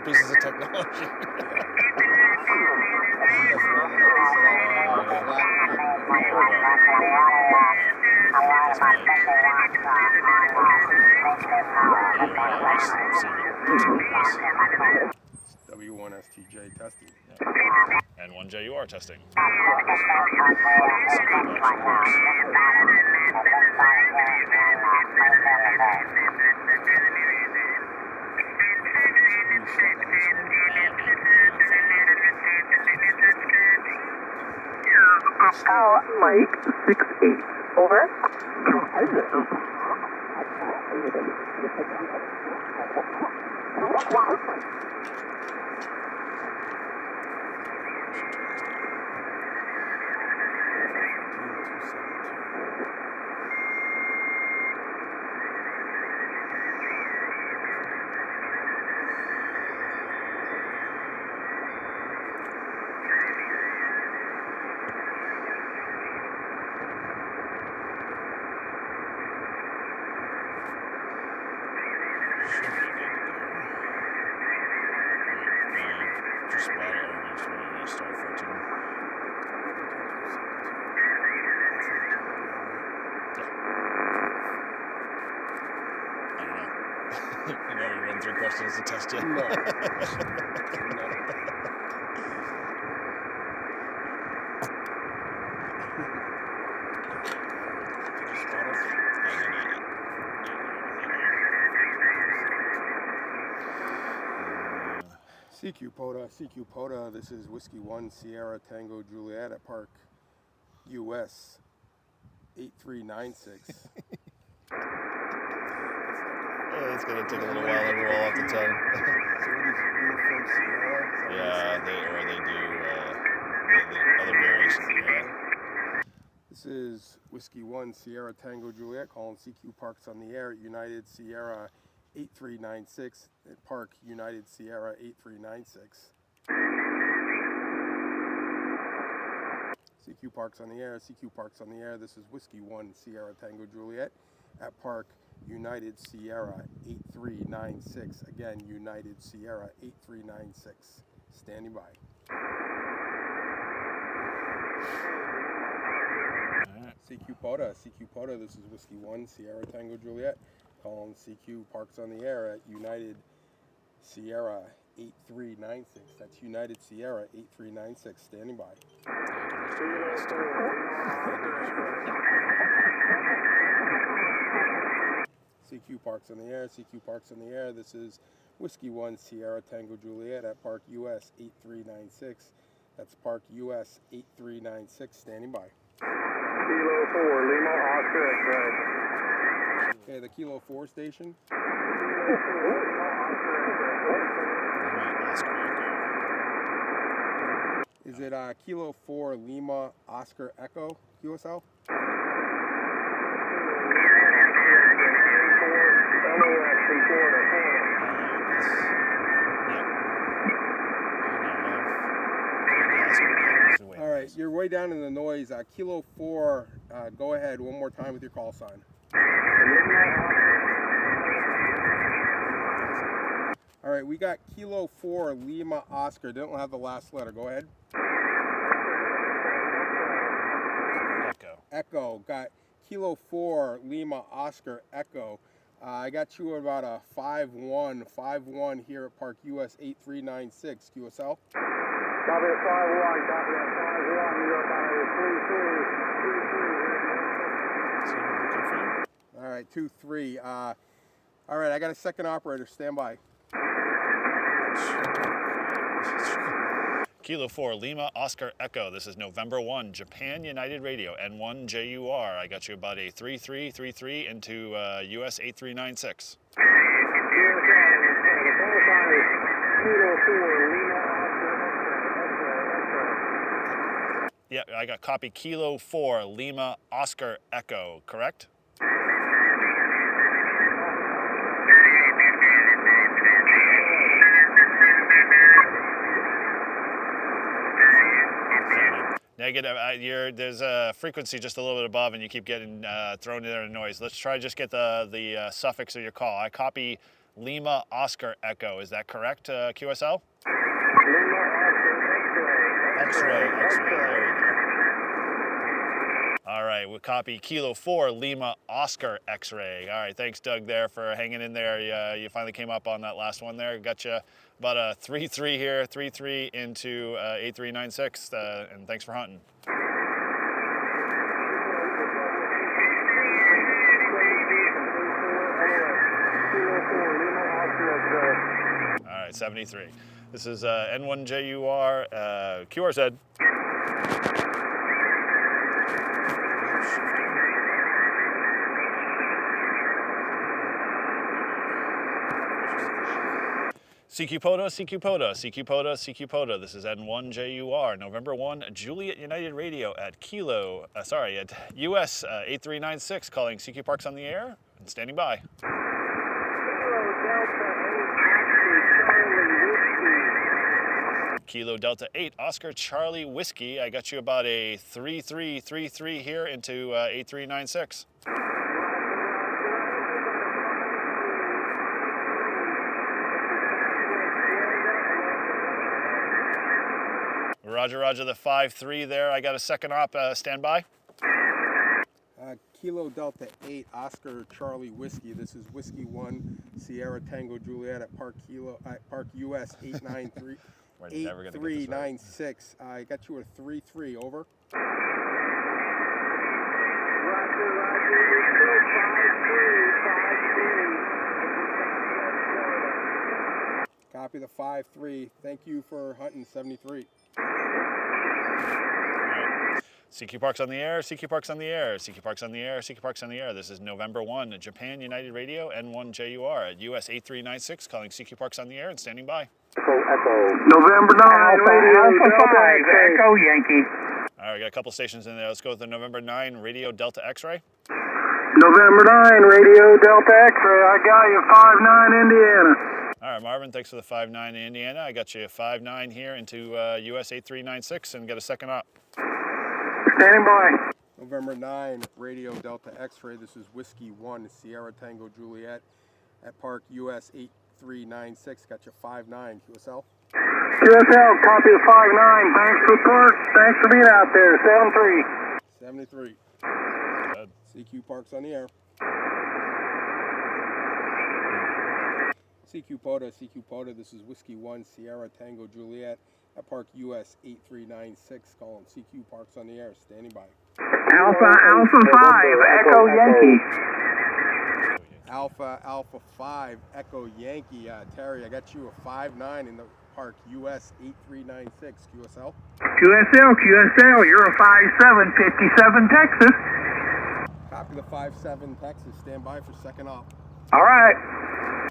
Pieces of technology. W1STJ testing. And 1JUR testing. Mike 68. Over. Questions to test you. No. CQ POTA, this is Whiskey 1 Sierra Tango Juliet at Park US 8396. It's going to take a little while to roll off the tongue. So what is Uniform Sierra? Yeah, they do the other variations. Yeah. This is Whiskey 1 Sierra Tango Juliet calling CQ Parks on the air at United Sierra 8396 at Park United Sierra 8396. CQ Parks on the air, CQ Parks on the air. This is Whiskey 1 Sierra Tango Juliet at Park United Sierra 8396. Again, United Sierra 8396. Standing by. CQ POTA, this is Whiskey 1 Sierra Tango Juliet calling CQ Parks on the air at United Sierra 8396. That's United Sierra 8396. Standing by. CQ Parks on the air, CQ Parks on the air. This is Whiskey 1 Sierra Tango Juliet at Park US 8396. That's Park US 8396. Standing by. Kilo 4, Lima, Oscar, X-ray. Okay, the Kilo 4 station. Is it Kilo 4 Lima Oscar Echo QSL? All right, you're way down in the noise. Kilo 4, go ahead one more time with your call sign. All right, we got Kilo 4 Lima Oscar. They don't have the last letter. Go ahead. Echo. Got Kilo 4 Lima Oscar Echo. I got you at about a 5-1 here at Park US 8396 QSL. Copy at 5-1, copy at 5-1, New York on a 3-2. right, 2-3. All right, I got a second operator. Stand by. Kilo 4, Lima, Oscar, Echo. This is November 1, Japan United Radio, N1 JUR. I got you about a 3333 into US 8396. Yeah, I got copy Kilo 4, Lima, Oscar, Echo, correct? Negative. There's a frequency just a little bit above, and you keep getting thrown in there in noise. Let's try just get the suffix of your call. I copy Lima Oscar Echo. Is that correct, QSL? X-ray. There we go. All right, we'll copy Kilo 4 Lima Oscar X-ray. All right, thanks, Doug, there for hanging in there. You finally came up on that last one there. Got you about a 3-3 here, 3-3 into 8396, and thanks for hunting. All right, 73. This is N1JUR, QRZ. CQ POTA, CQ POTA, CQ POTA, CQ POTA. This is N1JUR, November 1, Juliet United Radio at at US 8396, calling CQ Parks on the air and standing by. Kilo Delta 8, Oscar Charlie Whiskey. I got you about a 3333 here into 8396. Roger, the 5-3 there. I got a second op, stand by. Kilo Delta 8, Oscar Charlie Whiskey. This is Whiskey 1, Sierra Tango Juliet at Park US 893. We're never gonna get this right. 8396. I got you a 3-3, over. Copy the 5-3. Thank you for hunting 73. CQ Parks on the air, CQ Parks on the air, CQ Parks on the air, CQ Parks on the air. This is November 1, Japan United Radio, N1JUR at US 8396, calling CQ Parks on the air and standing by. Echo. November 9, Radio Delta X-ray. Echo Yankee. All right, we got a couple stations in there. Let's go with the November 9 Radio Delta X-ray. November 9, Radio Delta X-ray. I got you 59 Indiana. All right, Marvin, thanks for the 5-9 in Indiana. I got you a 5-9 here into US 8396 and got a second op. Standing by. November 9, Radio Delta X-ray. This is Whiskey 1, Sierra Tango Juliet at Park US 8396. Got you 5-9, QSL. QSL, copy the 59. Thanks for park. Thanks for being out there. 73. 73. CQ Parks on the air. CQ POTA, this is Whiskey 1, Sierra Tango Juliet at Park US 8396. Calling CQ Parks on the air, standing by. Alpha 5, Echo Yankee. Alpha 5, Echo Yankee. Terry, I got you a 5-9 in the Park US 8396. QSL. QSL, you're a 5-7, 57 Texas. Copy the 5-7 Texas. Stand by for second op. All right.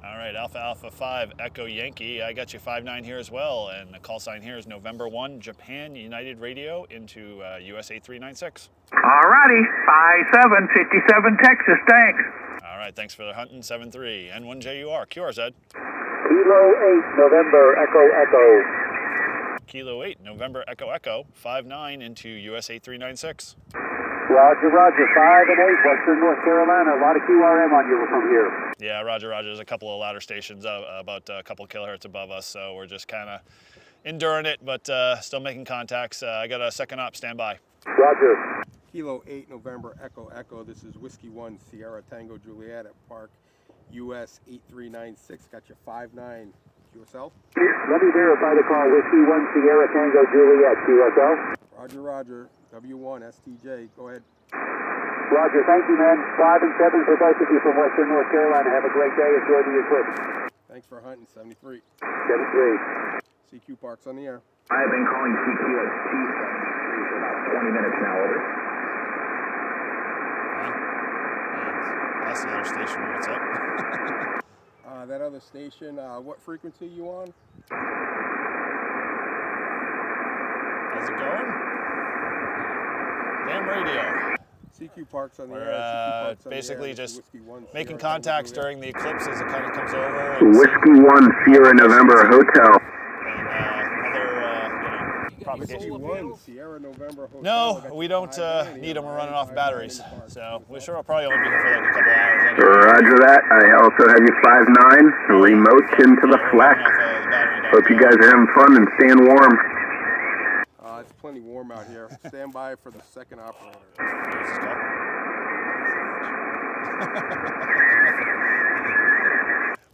All right, Alpha 5 Echo Yankee. I got you 5-9 here as well, and the call sign here is November 1 Japan United Radio into US 8396. All righty, 5-7, 57 Texas. Thanks. All right, thanks for the hunting. 7-3 N1JUR QRZ. Kilo 8, November Echo. Kilo 8 November Echo 5-9 into US 8396. Roger, 5 and 8, Western North Carolina. A lot of QRM on you from here. Yeah, Roger. There's a couple of louder stations about a couple kilohertz above us, so we're just kind of enduring it, but still making contacts. I got a second op, stand by. Roger. Kilo 8 November Echo. This is Whiskey 1 Sierra Tango Juliet at Park US 8396. Got you 5-9 QSL. Let me verify the call. Whiskey 1 Sierra Tango Juliet QSL. Roger. W1 STJ. Go ahead. Roger, thank you, man. 5 and 7 for both of you from Western North Carolina. Have a great day. Enjoy the eclipse. Thanks for hunting, 73. 73. CQ Parks on the air. I've been calling CQ at 273 for about 20 minutes now, over. That's the other station. What's up? That other station, what frequency you on? How's it going? Damn radio. CQ Parks on the We're air. CQ Parks on the basically air. just Whiskey 1, making Sierra contacts Tango during the eclipse as it kind of comes over. And Whiskey 1 Sierra November Hotel. And other, propagation. Whiskey 1 Sierra November Hotel. No, we don't need them. We're running off batteries. So we're sure I'll probably only be here for like a couple of hours anyway. Roger that. I also have you 5-9, remote into the flex. Hope you guys are having fun and staying warm. It's plenty warm out here. Stand by for the second operator.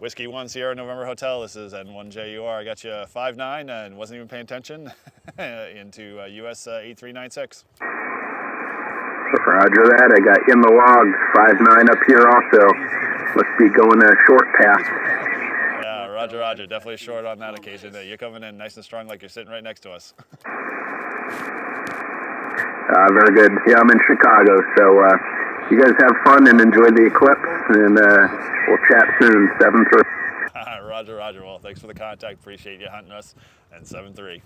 Whiskey 1 Sierra November Hotel. This is N1JUR. I got you 5-9 and wasn't even paying attention into US 8396. Roger that. I got you in the logs. 5-9 up here also. Must be going a short path. Yeah, roger, roger. Definitely short on that occasion. You're coming in nice and strong like you're sitting right next to us. Very good. Yeah, I'm in Chicago, so you guys have fun and enjoy the eclipse, and we'll chat soon. 7-3. Roger, roger. Well, thanks for the contact. Appreciate you hunting us. And 7-3.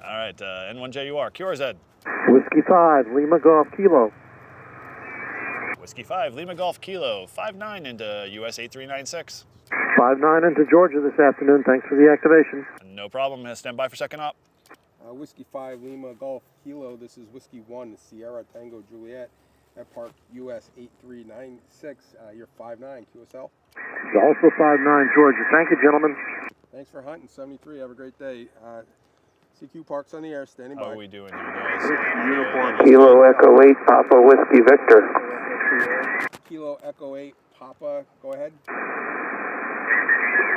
All right, N1JUR. QRZ. Whiskey 5, Lima Golf Kilo. Whiskey 5, Lima Golf Kilo. 5-9 into US 8396. 5-9 into Georgia this afternoon. Thanks for the activation. No problem. Stand by for second op. Whiskey 5 Lima Golf Kilo. This is Whiskey 1 Sierra Tango Juliet at Park US 8396. You're 5-9 QSL. Also 5-9 Georgia. Thank you, gentlemen. Thanks for hunting, 73. Have a great day. CQ Parks on the air, standing by. How are we doing here, guys? Uniform Kilo Echo 8 Papa Whiskey Victor. Kilo Echo 8 Papa, go ahead.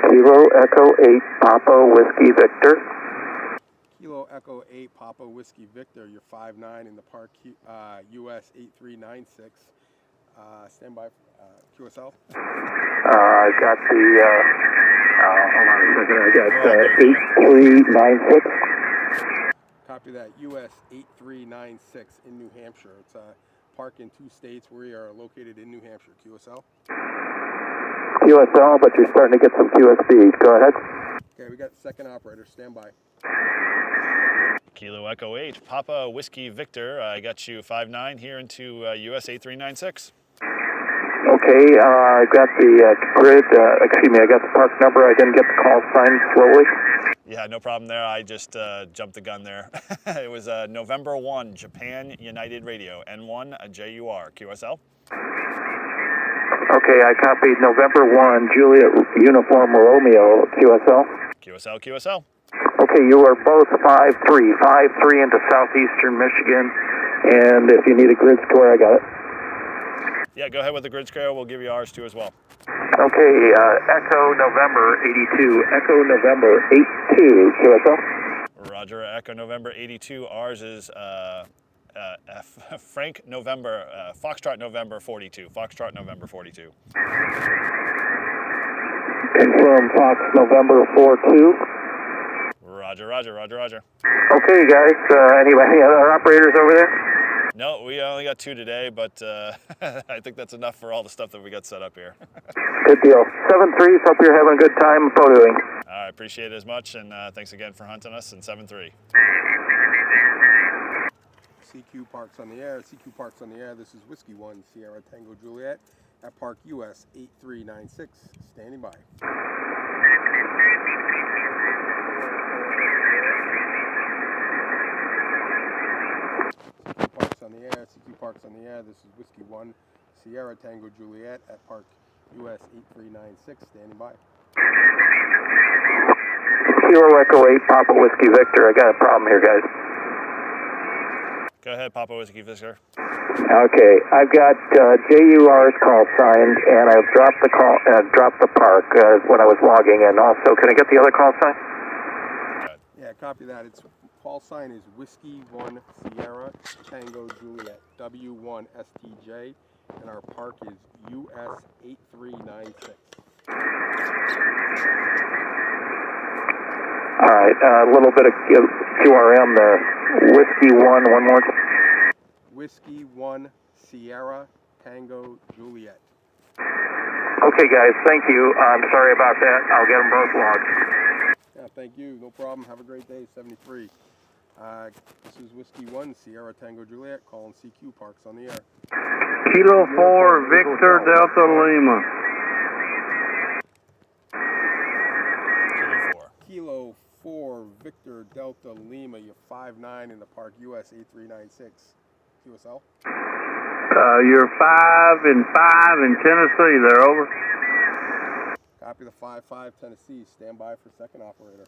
Kilo Echo 8 Papa Whiskey Victor. Kilo Echo 8 Papa Whiskey Victor, you're 5-9 in the Park US 8396. Stand by, QSL. I got the, hold on a second, I got 8396. Copy that, US 8396 in New Hampshire. It's a park in 2 states. We are located in New Hampshire. QSL? QSL, but you're starting to get some QSB. Go ahead. Okay, we got second operator. Stand by. Kilo Echo 8, Papa Whiskey Victor. I got you 5-9 here into US 8396. Okay, I got the grid, I got the park number. I didn't get the call sign slowly. Yeah, no problem there. I just jumped the gun there. It was November 1, Japan United Radio, N1JUR, QSL. Okay, I copied November 1, Juliet Uniform Romeo, QSL. QSL, QSL. Okay, you are both 5-3 into southeastern Michigan, and if you need a grid score, I got it. Yeah, go ahead with the grid square. We'll give you ours too as well. Okay, Echo November 82, Echo November 82, QSL. Roger, Echo November 82. Ours is Frank November, Foxtrot November 42. Foxtrot November 42. Confirm Fox November 42. Roger, roger, roger, roger. Okay, guys, any other operators over there? No, we only got 2 today, but I think that's enough for all the stuff that we got set up here. Good deal. 7-3, hope you're having a good time photoing. All right, appreciate it as much, and thanks again for hunting us, and 7-3. CQ Parks on the air. CQ Parks on the air. This is Whiskey 1 Sierra Tango Juliet at Park US 8396. Standing by. CQ Parks on the air. CQ Parks on the air. This is Whiskey 1 Sierra Tango Juliet at Park US 8396. Standing by. Kilo Echo 8 Papa Whiskey Victor. I got a problem here, guys. Go ahead, Papa Whiskey Victor. Okay, I've got JUR's call signed, and I've dropped the call, dropped the park when I was logging in. Also, can I get the other call sign? Yeah, copy that. It's Call sign is Whiskey 1 Sierra Tango Juliet, W1 STJ, and our park is US 8396. All right, a little bit of QRM there. Whiskey 1 more time. Whiskey 1 Sierra Tango Juliet. Okay, guys, thank you. I'm sorry about that. I'll get them both logged. Yeah, thank you. No problem. Have a great day. 73. This is Whiskey 1 Sierra Tango Juliet calling CQ Parks on the air. Kilo 4 Victor Delta Lima. Kilo 4 Victor Delta Lima. You're 5'9" in the park, US 8396. QSL? You're 5 and 5 in Tennessee. They're over. Copy the 5-5 Tennessee. Stand by for second operator.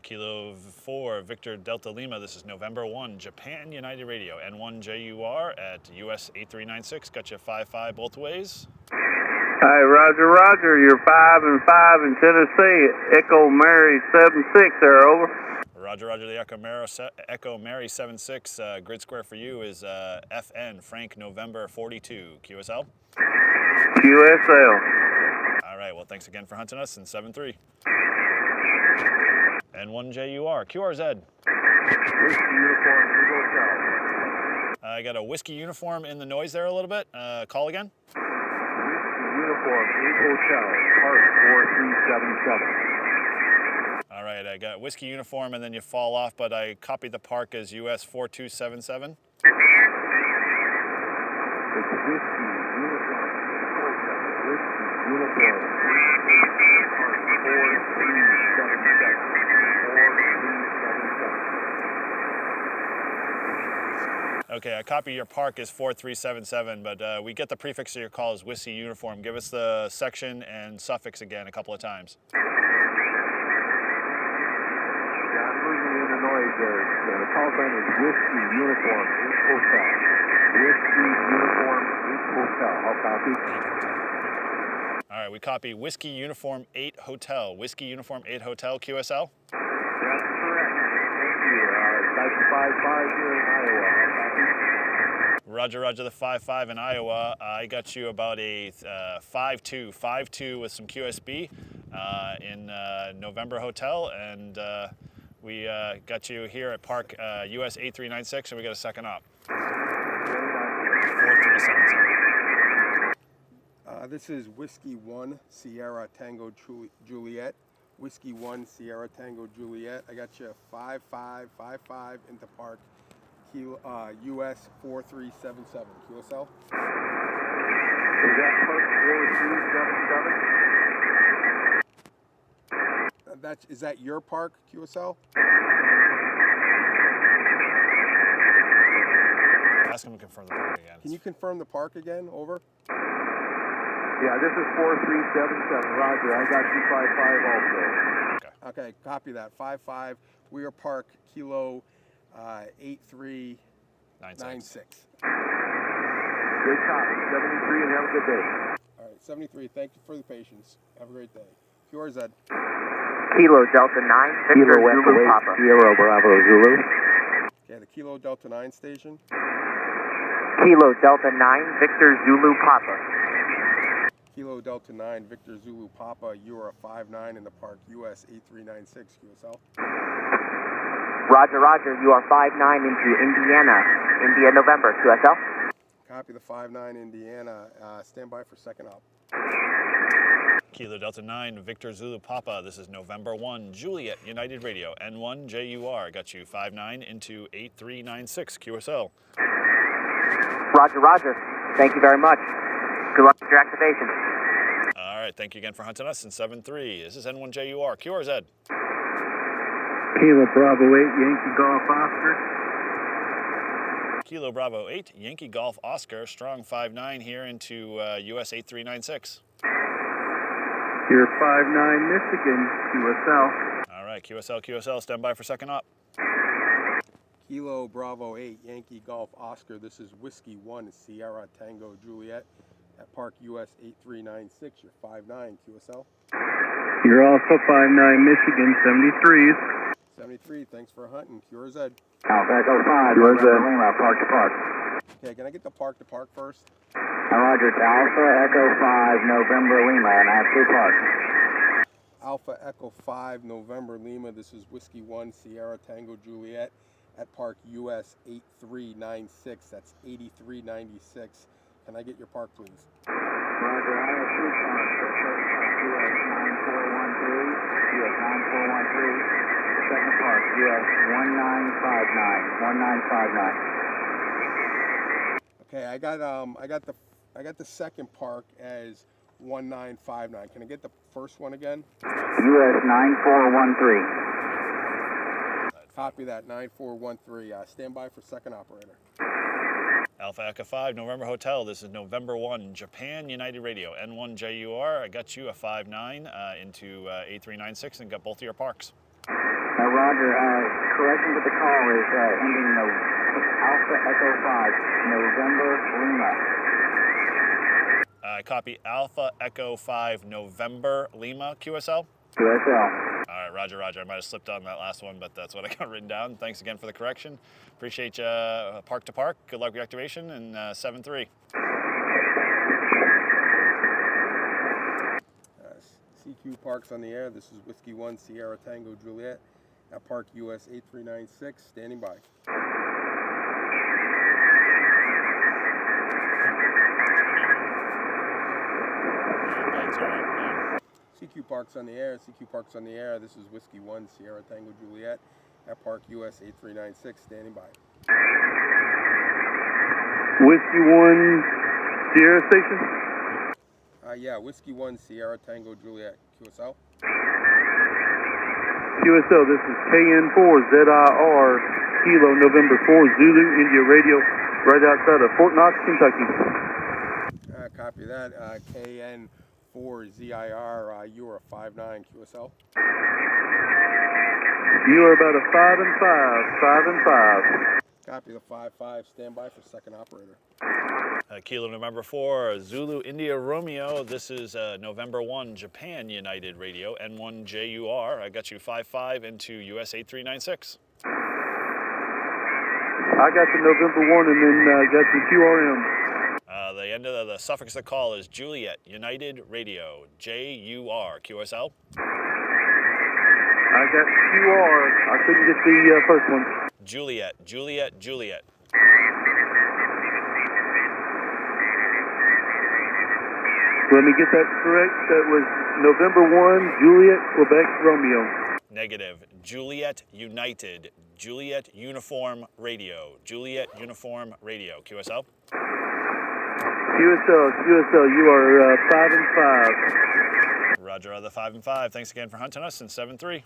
Kilo 4 Victor Delta Lima. This is November 1 Japan United Radio N1 JUR at US 8396. Got you 5-5 both ways. Hey, Roger, Roger. You're 5 and 5 in Tennessee. Echo Mary 76. They're over. Roger, Roger. The Echo Mary 76. Grid square for you is FN Frank November 42. QSL. QSL. All right. Well, thanks again for hunting us in 7-3. N1 JUR QRZ. Whiskey Uniform, Big Hotel. I got a whiskey uniform in the noise there a little bit. Call again. Whiskey Uniform, Big Hotel, Park 4377. All right, I got whiskey uniform, and then you fall off, but I copied the park as US 4277. It's Whiskey Uniform, Big Hotel, Whiskey Uniform, Park 4377. Okay, I copy your park as 4377, but we get the prefix of your call as whiskey uniform. Give us the section and suffix again a couple of times. Yeah, I'm losing you in the noise there. The call sign is Whiskey Uniform, Big Hotel. Whiskey Uniform, Big Hotel. I'll copy. All right, we copy Whiskey Uniform 8 Hotel. Whiskey Uniform 8 Hotel, QSL? That's correct. Thank you. That's 5-5 here in Iowa. Roger, Roger, the 5-5 in Iowa. I got you about a 5-2 with some QSB in November Hotel, and we got you here at Park US 8396, and we got a second op. 4370. This is Whiskey 1 Sierra Tango Juliet. Whiskey 1 Sierra Tango Juliet. I got you 5-5 into Park. US 4377. QSL? Is that Park 4377? Is that your park, QSL? Ask him to confirm the park again. Can you confirm the park again? Over. Yeah, this is 4377. Roger, I got you 5-5 also. Okay, copy that. 5-5. We are Park Kilo 8396. Good copy. 73 and have a good day. All right, 73. Thank you for the patience. Have a great day. QRZ. Kilo Delta 9, Victor Zulu Papa. Sierra Bravo Zulu. Okay, the Kilo Delta 9 station. Kilo Delta 9, Victor Zulu Papa. Kilo Delta 9, Victor Zulu Papa. You are a 5-9 in the park, US 8396. QSL. Roger, Roger. You are 5-9 into Indiana. India, November. QSL. Copy the 5-9 Indiana. Stand by for second op. Kilo Delta 9, Victor Zulu Papa. This is November 1 Juliet United Radio N1 JUR. Got you 5-9 into 8396 QSL. Roger, Roger. Thank you very much. Good luck with your activation. All right, thank you again for hunting us in 7-3. This is N1 JUR. QRZ. Kilo Bravo 8, Yankee Golf Oscar. Kilo Bravo 8, Yankee Golf Oscar. Strong 5-9 here into US 8396. You're 5-9 Michigan, QSL. All right, QSL, stand by for second op. Kilo Bravo 8, Yankee Golf Oscar. This is Whiskey 1 Sierra Tango Juliet at Park US 8396. You're 5-9 QSL. You're also 5-9 Michigan, 73s. 73, thanks for hunting. QRZ. Alpha Echo 5, November Lima, park to park. Okay, can I get the park to park first? Roger, it's Alpha Echo 5, November Lima, and I have 2 parks. Alpha Echo 5, November Lima. This is Whiskey 1, Sierra Tango Juliet at Park US 8396. That's 8396. Can I get your park, please? Roger, I have 2 parks. US 9413, US 9413. The second park, US 1959, 1959. Okay, I got the second park as 1959. Can I get the first one again? US 9413. Copy that, 9413. Stand by for second operator. Alpha Echo 5, November Hotel. This is November 1, Japan United Radio, N1JUR. I got you a 59 into 8396 and got both of your parks. Roger, correction to the call is ending Alpha Echo 5, November Lima. Copy Alpha Echo 5, November Lima, QSL. QSL. All right, roger, roger. I might have slipped on that last one, but that's what I got written down. Thanks again for the correction. Appreciate you, park to park. Good luck with your activation, and 7-3. CQ Parks on the air. This is Whiskey 1, Sierra Tango Juliet at Park US 8396. Standing by. CQ Parks on the air. CQ Parks on the air. This is Whiskey 1, Sierra Tango Juliet at Park US 8396. Standing by. Whiskey 1, Sierra Station? Yeah, Whiskey 1, Sierra Tango Juliet. QSL? QSL, this is KN4ZIR, Kilo November 4, Zulu, India Radio, right outside of Fort Knox, Kentucky. Copy that. KN4ZIR, you are a 5-9 QSL. You are about a 5 and 5. Copy the 5-5. Stand by for second operator. Kilo November 4, Zulu India Romeo. This is November 1, Japan United Radio, N1JUR. I got you 5-5 into US 8396. I got the November 1 and then got the QRM. The end of the suffix of the call is Juliet United Radio, JUR, QSL. I got QR. I couldn't get the first one. Juliet. Let me get that correct. That was November 1, Juliet, Quebec, Romeo. Negative. Juliet United. Juliet Uniform Radio. Juliet Uniform Radio. QSL? QSL, you are 5 and 5. Roger, other 5 and 5. Thanks again for hunting us, and 7-3.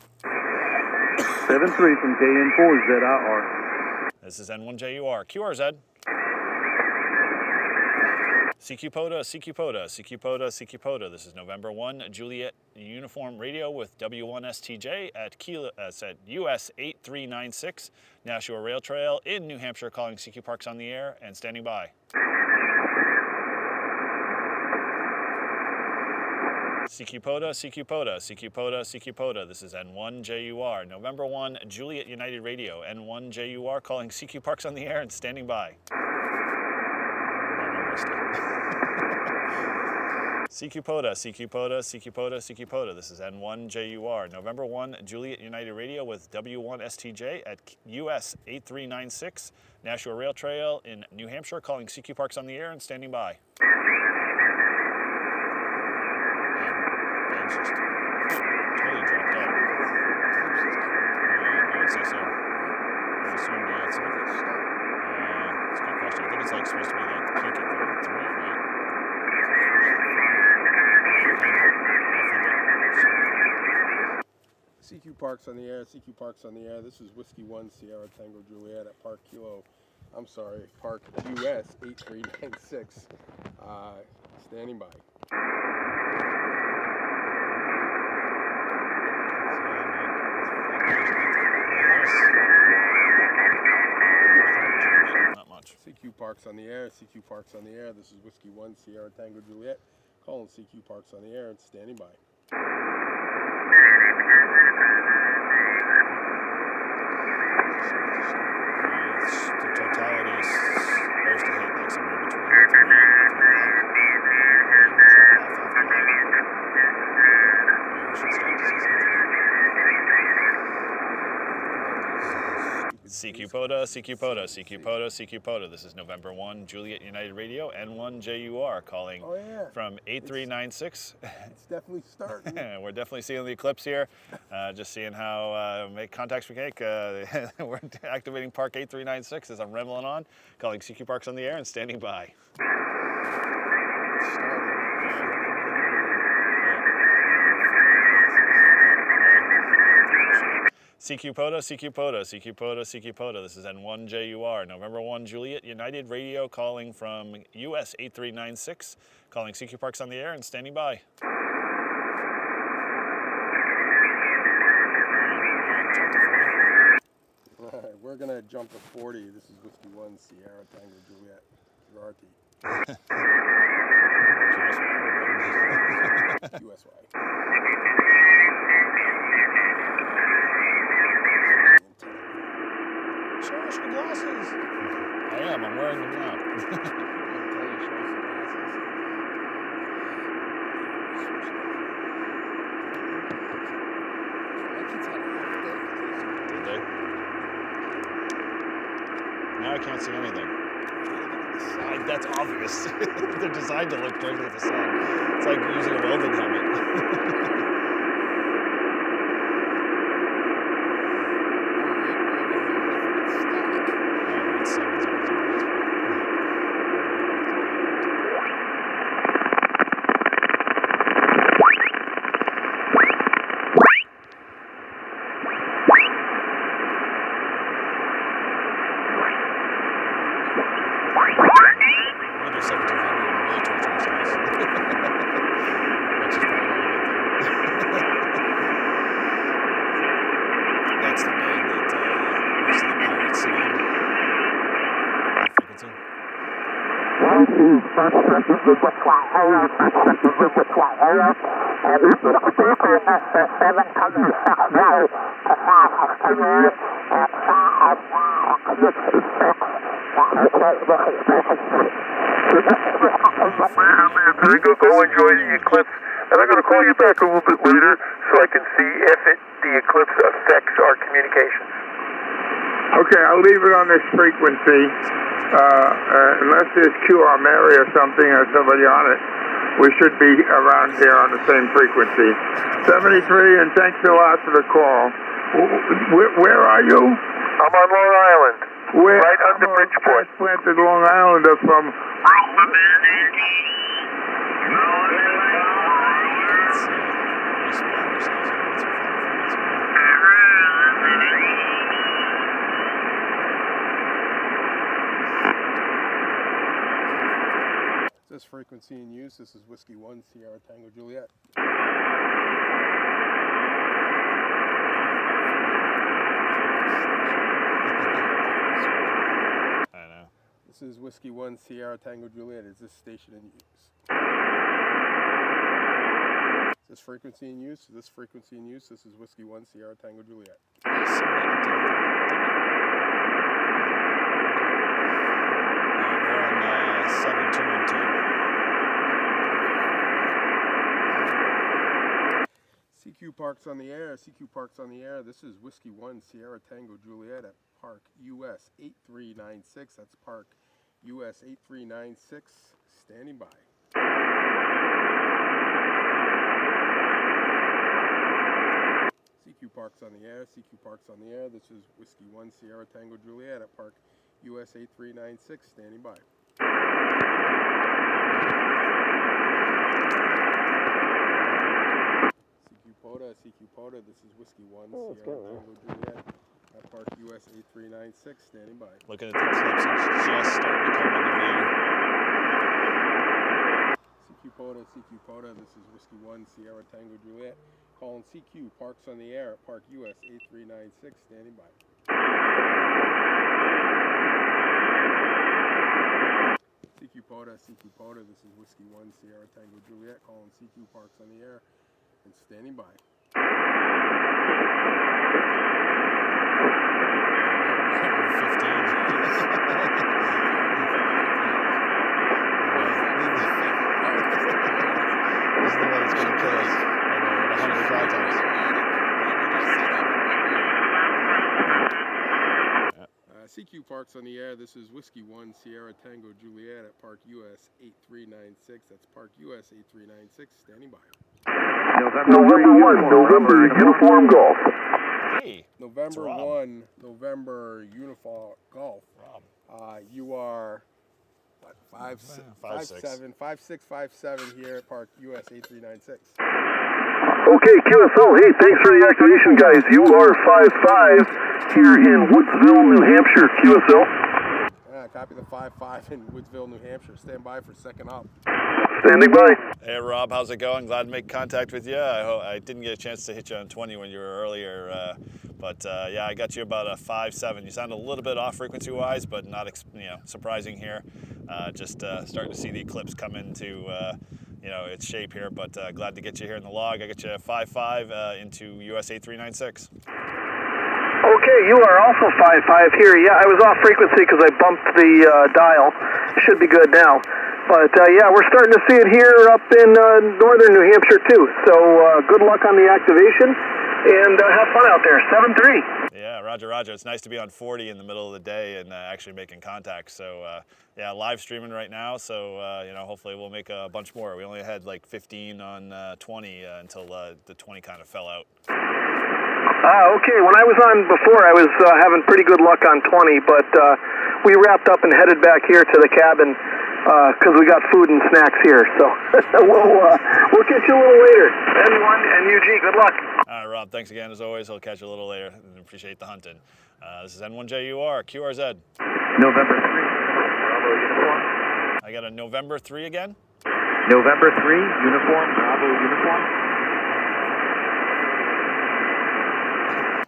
7-3 from KN4ZIR. This is N1JUR. QRZ. CQ POTA. This is November 1, Juliet Uniform Radio with W1STJ at US 8396, Nashua Rail Trail in New Hampshire, calling CQ Parks on the air and standing by. CQ POTA. This is N1JUR. November 1, Juliet United Radio, N1JUR, calling CQ Parks on the air and standing by. CQ POTA. This is N1JUR. November 1, Juliet United Radio with W1STJ at US 8396, Nashua Rail Trail in New Hampshire, calling CQ Parks on the air and standing by. Ben's just totally dropped out. Yeah, I would say so. I assumed, yeah, it's like, it's a good question. I think it's like supposed to be like peak at 3, right? CQ Parks on the air. This is Whiskey 1, Sierra Tango Juliet at Park US 8396. Standing by. Not much. CQ Parks on the air. This is Whiskey 1, Sierra Tango Juliet. Calling CQ Parks on the air and standing by. CQ POTA, CQ POTA, CQ POTA, CQ POTA. This is November 1, Juliet United Radio, N1JUR calling from 8396. It's definitely starting. We're definitely seeing the eclipse here. Just seeing how make contacts we make. We're activating Park 8396 as I'm rambling on, calling CQ Parks on the air and standing by. CQ POTA, CQ POTA, CQ POTA, CQ POTA. This is N1JUR, November 1, Juliet United Radio, calling from US 8396, calling CQ Parks on the air and standing by. All right, we're going to jump to 40. This is Whiskey 1, Sierra Tango Juliet, Gerardi. QSY. Show us your glasses. I am. I'm wearing them now. Did they? Now I can't see anything. That's obvious. They're designed to look directly at the sun. It's like using a welding helmet. Go enjoy the eclipse, and I'm going to call you back a little bit later so I can see if the eclipse affects our communications. Okay, I'll leave it on this frequency. Unless there's QRMary or something or somebody on it, we should be around here on the same frequency. 73, and thanks a lot for the call. Where are you? I'm on Long Island. Where? Right under Bridgeport. Transplanted Long Islander from... This frequency in use. This is Whiskey 1, Sierra Tango Juliet. I know. This is Whiskey 1, Sierra Tango Juliet. Is this station in use? Is this frequency in use? Is this frequency in use? This is Whiskey 1, Sierra Tango Juliet. We're on 7212. CQ Parks on the air. CQ Parks on the air. This is Whiskey 1, Sierra Tango Juliet at Park US 8396. That's Park US 8396. Standing by. CQ Parks on the air. CQ Parks on the air. This is Whiskey 1, Sierra Tango Juliet at Park US 8396. Standing by. CQ POTA, this is Whiskey 1, Sierra Tango Juliet at Park US 8396, standing by. Looking at the eclipse, it's just starting to come into view. CQ POTA, this is Whiskey 1, Sierra Tango Juliet, calling CQ Parks on the air at Park US 8396, standing by. CQ POTA, this is Whiskey 1, Sierra Tango Juliet, calling CQ Parks on the air and standing by. This is the one that's going to kill us. I know, 100 contacts. Parks on the air. This is Whiskey 1 Sierra Tango Juliet at Park US 8396. That's Park US 8396. Standing by. November 1, November, Uniform Golf. Hey, November Rob. 1, November Uniform Golf. Rob. You are what, 5'7", 5'6", 5'7" here at Park US 8396. Okay, QSL, hey, thanks for the activation, guys. You are 5'5" here in Woodsville, New Hampshire. QSL. Copy the 5'5" in Woodsville, New Hampshire. Stand by for second up. Standing by. Hey Rob, how's it going? Glad to make contact with you. I didn't get a chance to hit you on 20 when you were earlier, but yeah, I got you about a 5'7". You sound a little bit off frequency-wise, but not surprising here. Just starting to see the Eclipse come into its shape here, but glad to get you here in the log. I got you 5'5" into US 8396. Okay, you are also 5'5" here. Yeah, I was off frequency because I bumped the dial. Should be good now. But yeah, we're starting to see it here up in northern New Hampshire too. So good luck on the activation and have fun out there. 7-3. Yeah, Roger. It's nice to be on 40 in the middle of the day and actually making contact. So yeah, live streaming right now. So hopefully we'll make a bunch more. We only had like 15 on 20 until the 20 kind of fell out. Okay, when I was on before, I was having pretty good luck on 20, but we wrapped up and headed back here to the cabin because we got food and snacks here. So we'll catch you a little later. N1 and UG, good luck. All right, Rob, thanks again as always. I'll catch you a little later. Appreciate the hunting. This is N1JUR, QRZ. November 3, Bravo Uniform. I got a November 3 again. November 3, Uniform, Bravo Uniform.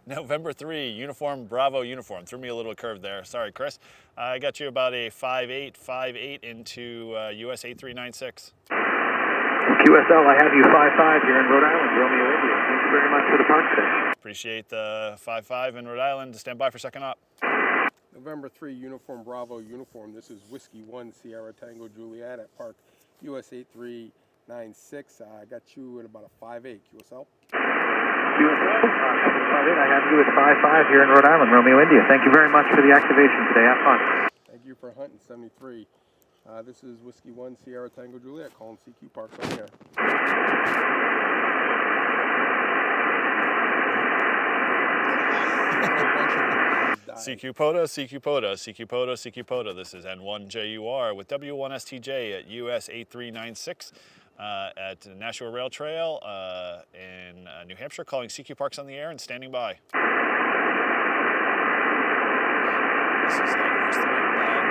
November 3, Uniform, Bravo Uniform. Threw me a little curve there. Sorry, Chris. I got you about a 5'8" into US 8396. QSL, I have you 5'5" here in Rhode Island, Romeo India. Thank you very much for the park today. Appreciate the 5'5" in Rhode Island. Stand by for second up. November 3, Uniform Bravo Uniform. This is Whiskey 1 Sierra Tango Juliet at Park US 8396. I got you at about a 5'8", QSL. QSL, I have you at 5'5" here in Rhode Island, Romeo India. Thank you very much for the activation today. Have fun. Thank you for hunting 73. This is Whiskey 1 Sierra Tango Juliet calling CQ Parks on here. CQ POTA, CQ POTA, CQ POTA, CQ POTA. This is N1JUR with W1STJ at US 8396 at Nashua Rail Trail in New Hampshire, calling CQ Parks on the air and standing by. This is like worse than a bad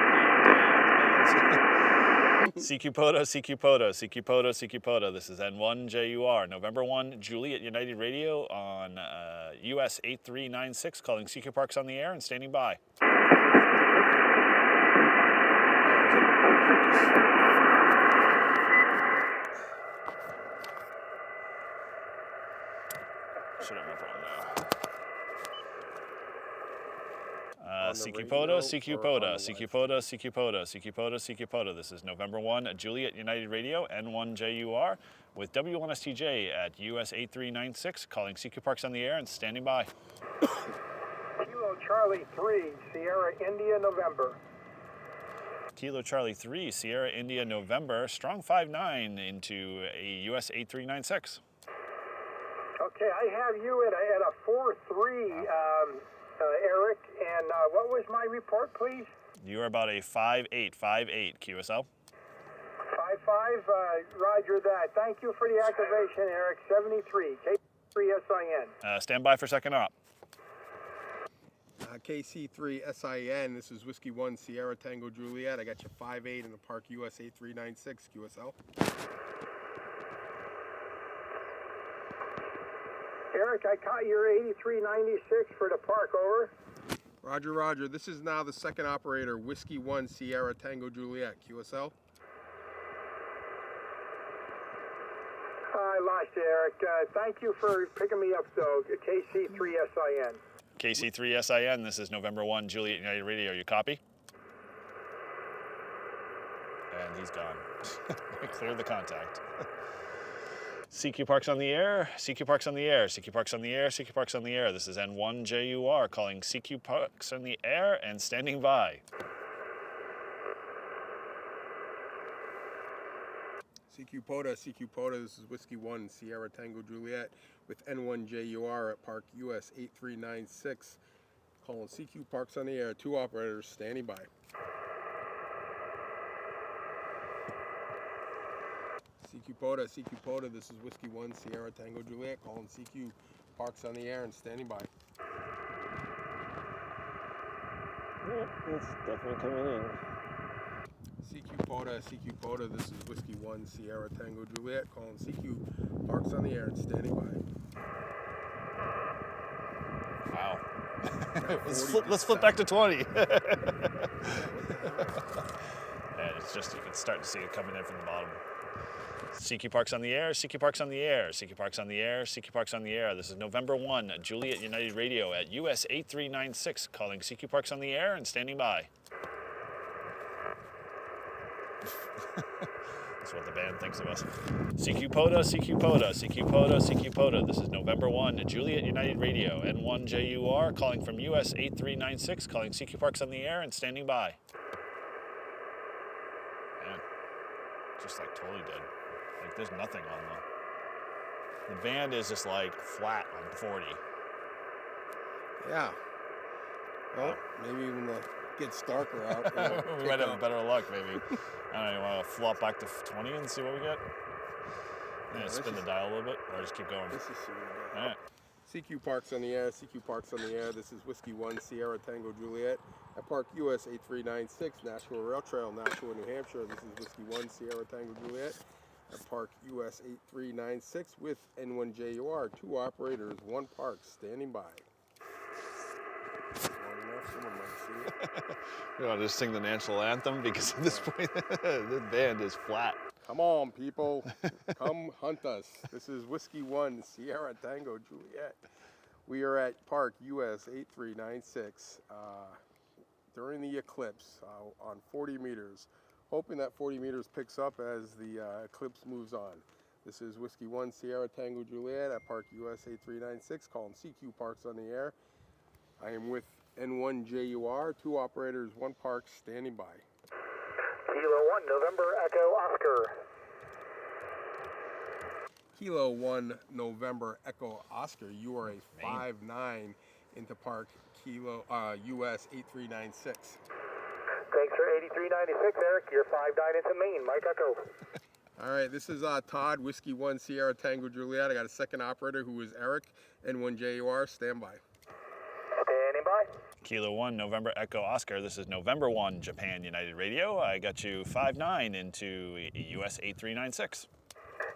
day on the bands. CQ POTA, CQ POTA, CQ POTA, CQ POTA. This is N1JUR, November 1, Juliet United Radio on US 8396, calling CQ Parks on the air and standing by. Should have no problem now. CQ POTA, CQ POTA, CQ POTA, CQ POTA, CQ POTA, CQ POTA. This is November 1, Juliet United Radio, N1JUR, with W1STJ at US 8396, calling CQ Parks on the air and standing by. Kilo Charlie 3, Sierra India, November. Kilo Charlie 3, Sierra India, November, strong 5'9" into a US 8396. Okay, I have you at a 4-3, Eric, and what was my report, please? You are about a 5'8", QSL. 5'5", roger that. Thank you for the activation, Eric. 73, KC3SIN. Stand by for second up. KC3SIN, this is Whiskey 1 Sierra Tango Juliet. I got you 5'8" in the Park US 8396, QSL. Eric, I caught your 8396 for the park, over. Roger. This is now the second operator, Whiskey 1 Sierra Tango Juliet, QSL. I lost you, Eric. Thank you for picking me up, though. KC3SIN. KC3SIN, this is November 1, Juliet United Radio. You copy? And he's gone. Clear the contact. CQ Parks on the air, CQ Parks on the air, CQ Parks on the air, CQ Parks on the air. This is N1JUR calling CQ Parks on the air and standing by. CQ POTA, this is Whiskey 1, Sierra Tango Juliet with N1JUR at Park US 8396. Calling CQ Parks on the air, 2 operators standing by. CQ POTA, this is Whiskey 1, Sierra Tango Juliet, calling CQ Parks on the air and standing by. Yeah, it's definitely coming in. CQ POTA, this is Whiskey 1, Sierra Tango Juliet, calling CQ Parks on the air and standing by. Wow. let's flip back to 20. And it's just, you can start to see it coming in from the bottom. CQ Parks on the air, CQ Parks on the air, CQ Parks on the air, CQ Parks on the air. This is November 1, Juliet United Radio at US 8396, calling CQ Parks on the air and standing by. That's what the band thinks of us. CQ POTA, CQ POTA, CQ POTA, CQ POTA. This is November 1, Juliet United Radio, N1JUR, calling from US 8396, calling CQ Parks on the air and standing by. Man, just like totally dead. Like there's nothing on the band is just like flat on 40. Yeah. Well, maybe when it gets darker out, we might have better luck, maybe. I don't know, you want to flop back to 20 and see what we get? Yeah, spin the dial a little bit, or just keep going? This is see what we got. All right. CQ Parks on the air, CQ Parks on the air. This is Whiskey 1, Sierra Tango Juliet at Park US 8396, Nashua Rail Trail, Nashua, New Hampshire. This is Whiskey 1, Sierra Tango Juliet at Park US 8396 with N1JUR. 2 operators, 1 park, standing by. Someone might see it. You want to just sing the national anthem? Because at this point, the band is flat. Come on, people. Come hunt us. This is Whiskey 1, Sierra Tango Juliet. We are at Park US 8396 during the eclipse on 40 meters. Hoping that 40 meters picks up as the eclipse moves on. This is Whiskey 1, Sierra Tango Juliet at Park US 8396, calling CQ Parks on the air. I am with N1JUR, 2 operators, 1 park, standing by. Kilo 1, November Echo Oscar. Kilo 1, November Echo Oscar. You are a 5-9 into Park Kilo US 8396. Thanks for 8396, Eric. You're 5-9 into Maine, Mike Echo. All right, this is Todd, Whiskey 1, Sierra Tango Juliet. I got a second operator who is Eric, N1JUR, stand by. Standing by. Kilo 1, November Echo Oscar. This is November 1, Japan United Radio. I got you 5-9 into US 8396.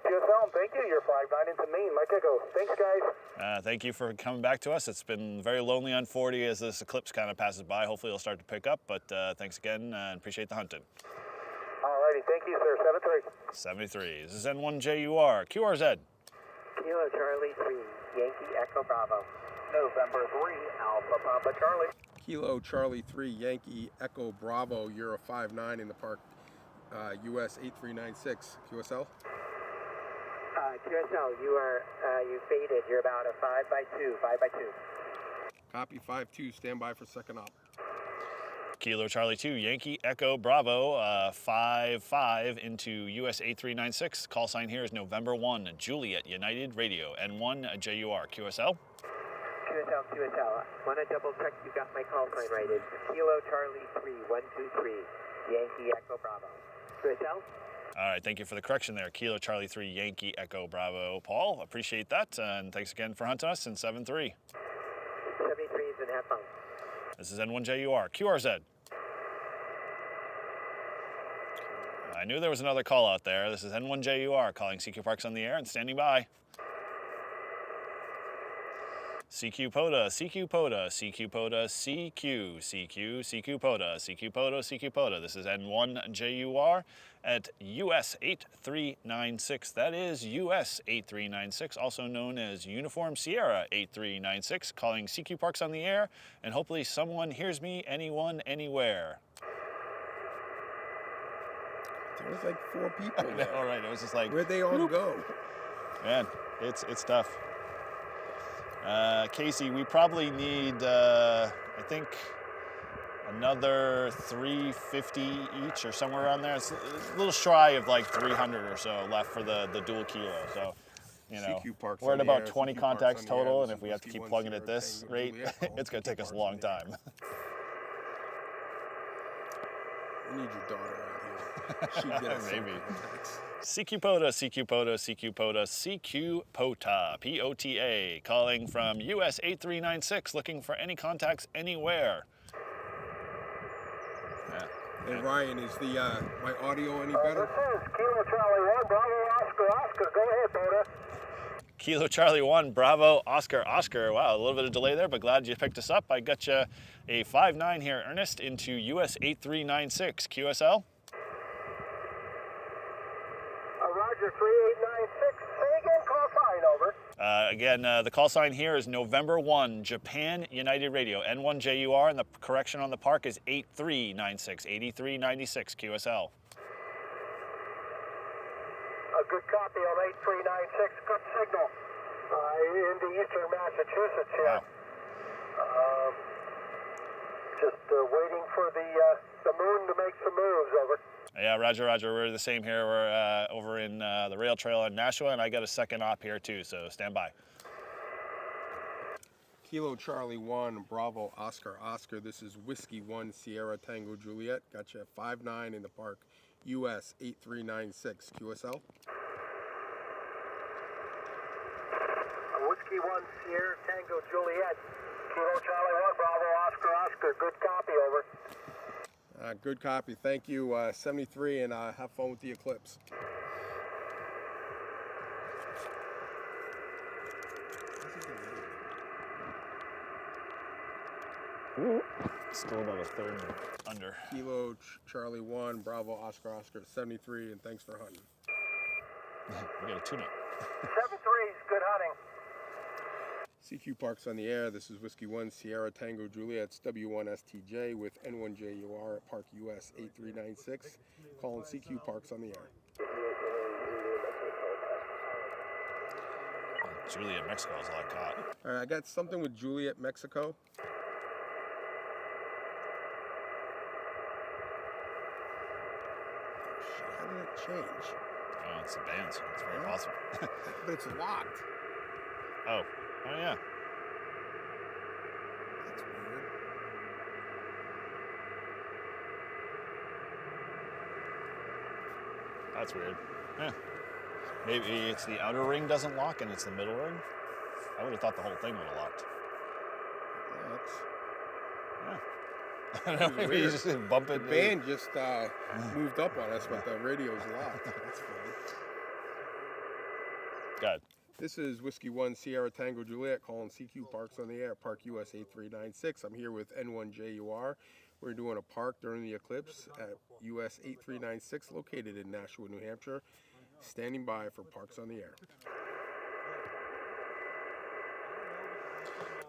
QSL, thank you. You're 5-9 into Maine, Mike Echo. Thanks, guys. Thank you for coming back to us. It's been very lonely on 40 as this eclipse kind of passes by. Hopefully it'll start to pick up, but thanks again and appreciate the hunting. Alrighty, thank you, sir. 73. 73. This is N1JUR, QRZ. Kilo Charlie 3, Yankee Echo Bravo. November 3, Alpha Papa Charlie. Kilo Charlie 3, Yankee Echo Bravo. You're a 5-9 in the Park US 8396. QSL? QSL, you faded. You're about a 5x2, 5x2. Copy, 5-2, stand by for second op. Kilo Charlie 2, Yankee Echo Bravo, 5-5 into US 8396. Call sign here is November 1, Juliet United Radio, N1JUR. QSL? QSL. Want to double check you got my call sign right. It's Kilo Charlie 3, 123, Yankee Echo Bravo. QSL? All right, thank you for the correction there. Kilo Charlie 3, Yankee Echo Bravo. Paul, appreciate that, and thanks again for hunting us in 7-3. 73s and have fun. This is N1JUR, QRZ. I knew there was another call out there. This is N1JUR calling CQ Parks on the air and standing by. CQ POTA, CQ POTA, CQ POTA, CQ POTA, CQ POTA, CQ POTA. This is N1JUR at US 8396. That is US 8396, also known as Uniform Sierra 8396, calling CQ Parks on the air, and hopefully someone hears me, anyone, anywhere. There was like 4 people there. All right, it was just like, where'd they all go? Man, it's tough. Casey, we probably need, I think, another 350 each or somewhere around there. It's a little shy of like 300 or so left for the dual kilo. So, you know, CQ Parks we're on at the about air, 20 CQ Parks contacts on the air. total, This and if is we have to Whiskey keep 1 plugging at Sierra this Tango rate, Juliet, calling it's going to CQ take us a Parks long on the air. time. We need your daughter out here. She'd get us some Maybe. contacts. CQ POTA, CQ POTA, CQ POTA, CQ POTA, P-O-T-A, calling from US 8396, looking for any contacts anywhere. Yeah. Hey Ryan, is the my audio any better? This is Kilo Charlie 1, Bravo Oscar Oscar. Go ahead, POTA. Kilo Charlie 1, Bravo, Oscar, Oscar. Wow, a little bit of delay there, but glad you picked us up. I got you a 5-9 here, Ernest, into US 8396. QSL? Roger, 3896. Say again, call sign, over. Again, the call sign here is November 1, Japan United Radio, N1JUR, and the correction on the park is 8396, 8396 QSL. Good copy on 8396. Good signal. Into eastern Massachusetts here. Wow. Just waiting for the moon to make some moves, over. Yeah, Roger, Roger. We're the same here. We're over in the rail trail in Nashua, and I got a second op here too, so stand by. Kilo Charlie 1, Bravo Oscar Oscar. This is Whiskey 1 Sierra Tango Juliet. Got you at 5-9 in the park. US 8396. QSL? Whiskey 1 Sierra Tango Juliet. Kilo Charlie 1, Bravo Oscar Oscar. Good copy, over. Good copy. Thank you. 73, and have fun with the Eclipse. Still about a third under. Kilo Charlie 1, Bravo Oscar Oscar 73, and thanks for hunting. We got a tune-up. 73's good hunting. CQ Parks on the air. This is Whiskey 1 Sierra Tango Juliet. It's W1STJ with N1JUR at Park US 8396. Calling CQ Parks on the air. Juliet, Mexico is a lot caught. All right, I got something with Juliet, Mexico. How did it change? Oh, it's the band, so it's very possible. But it's locked. Oh yeah. That's weird. That's weird. Yeah. Maybe it's the outer ring doesn't lock and it's the middle ring. I would have thought the whole thing would have locked. Yeah. I don't know, maybe you just bump it. The band just moved up on us, but the radio's locked. That's funny. Good. This is Whiskey 1 Sierra Tango Juliet calling CQ Parks on the air, Park US 8396. I'm here with N1JUR. We're doing a park during the eclipse at US 8396, located in Nashua, New Hampshire. Standing by for Parks on the air.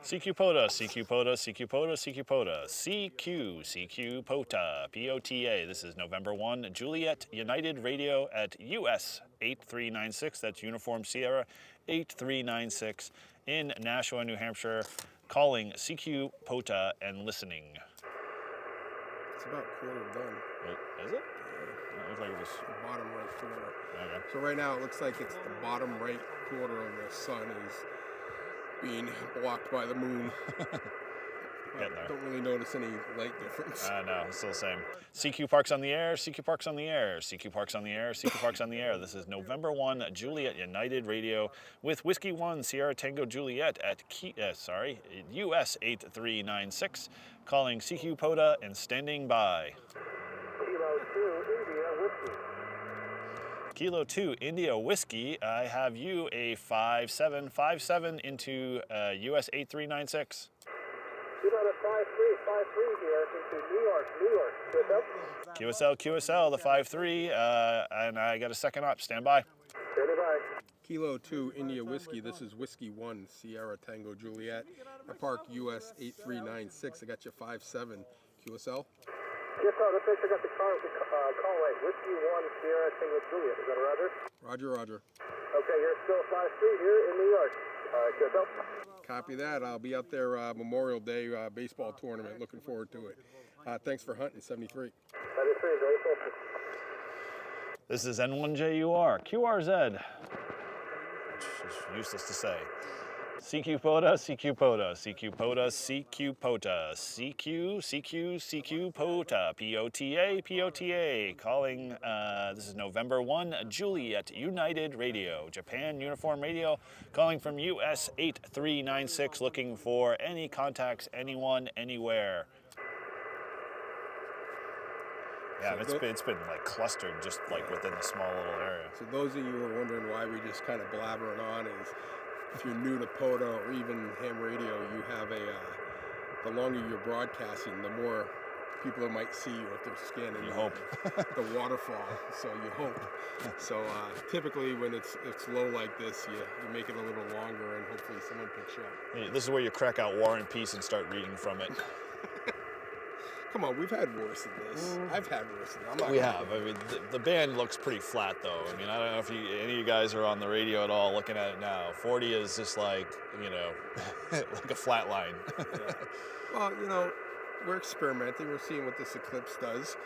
CQ POTA, CQ POTA, CQ POTA, CQ POTA, CQ POTA, P-O-T-A. This is November 1, Juliet United Radio at US 8396. That's Uniform Sierra 8396 in Nashua, New Hampshire. Calling CQ POTA and listening. It's about quarter done. Is it? Yeah. It looks like it was Bottom right corner. Okay. So right now it looks like it's the bottom right quarter of the sun is being blocked by the moon. Getting there. Don't really notice any light difference. No, it's still the same. CQ Parks on the air, CQ Parks on the air, CQ Parks on the air, CQ Parks on the air. This is November 1, Juliet United Radio with Whiskey 1 Sierra Tango Juliet at US 8396. Calling CQ POTA and standing by. Kilo 2 India Whiskey. Kilo 2 India Whiskey. I have you a 5757 into US 8396. You got a 5353 here into New York. QSL, the 53, and I got a second up. Stand by. Standing by. Kilo 2 India Whiskey. This is Whiskey 1 Sierra Tango Juliet. I Park US 8396. I got you 57. QSL. QSL Yes, sir. Let's make sure I got the call right. Whiskey 1 Sierra Tango Juliet. Is that a Roger? Roger, Roger. Okay, you're still 5-3 here in New York. QSL. Copy that. I'll be out there Memorial Day baseball tournament. Looking forward to it. Thanks for hunting, 73. 73 is very full. This is N1JUR, QRZ. Which is useless to say. CQ POTA, CQ POTA, CQ POTA, CQ POTA, CQ POTA, POTA, POTA. Calling, this is November 1, Juliet United Radio, Japan Uniform Radio, calling from US 8396, looking for any contacts, anyone, anywhere. Yeah, So it's been like clustered just like within the small little area. So those of you who are wondering why we just kind of blabbering on is, if you're new to POTA or even ham radio, you have the longer you're broadcasting, the more people that might see you if they're scanning the waterfall. So you hope. So typically when it's low like this, you make it a little longer and hopefully someone picks you up. Yeah, this is where you crack out War and Peace and start reading from it. Come on, we've had worse than this. I've had worse than this. We have. I mean, the band looks pretty flat, though. I mean, I don't know if any of you guys are on the radio at all looking at it now. 40 is just like, you know, like a flat line. Yeah. Well, you know, we're experimenting. We're seeing what this Eclipse does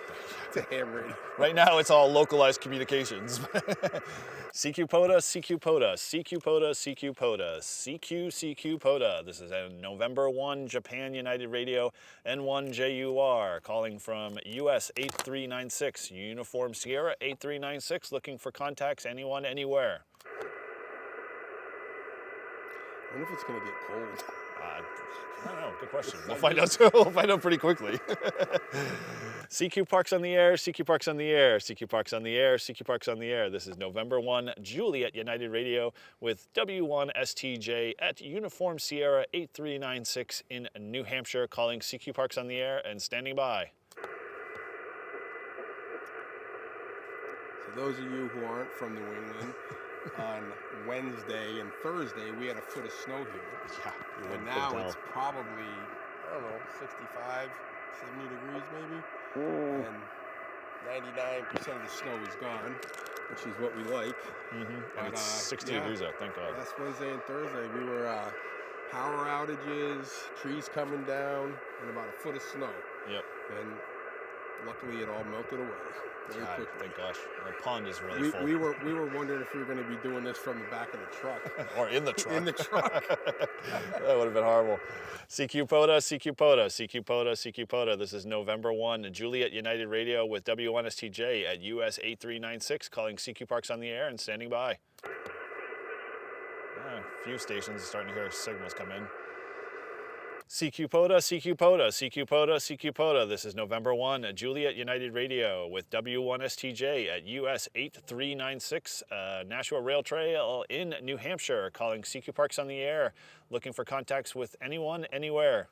to ham radio. Right now, it's all localized communications. CQ POTA, CQ POTA, CQ POTA, CQ POTA, CQ POTA. This is November 1, Japan United Radio, N1JUR, calling from US 8396, Uniform Sierra 8396, looking for contacts, anyone, anywhere. I wonder if it's going to get cold. I don't know. Good question. We'll find out. We'll find out pretty quickly. CQ Parks on the air. CQ Parks on the air. CQ Parks on the air. CQ Parks on the air. This is November 1, Juliet United Radio with W1STJ at Uniform Sierra 8396 in New Hampshire, calling CQ Parks on the air and standing by. So those of you who aren't from New England, on Wednesday and Thursday, we had a foot of snow here. Yeah. And now it's probably, I don't know, 65, 70 degrees maybe. And 99% of the snow is gone, which is what we like. And it's 60 degrees out, thank God. Last Wednesday and Thursday, we were power outages, trees coming down, and about a foot of snow. Yep. And luckily it all melted away. Very quickly. Thank gosh. The pond is really full. We were wondering if we were going to be doing this from the back of the truck. Or in the truck. In the truck. That would have been horrible. CQ POTA, CQ POTA, CQ POTA, CQ POTA. This is November 1, Juliet United Radio with W1STJ at US 8396, calling CQ Parks on the air and standing by. A few stations are starting to hear signals come in. CQ POTA, CQ POTA, CQ POTA, CQ POTA. This is November 1, Juliet United Radio with W1STJ at US 8396, Nashua Rail Trail in New Hampshire, calling CQ Parks on the air, looking for contacts with anyone, anywhere.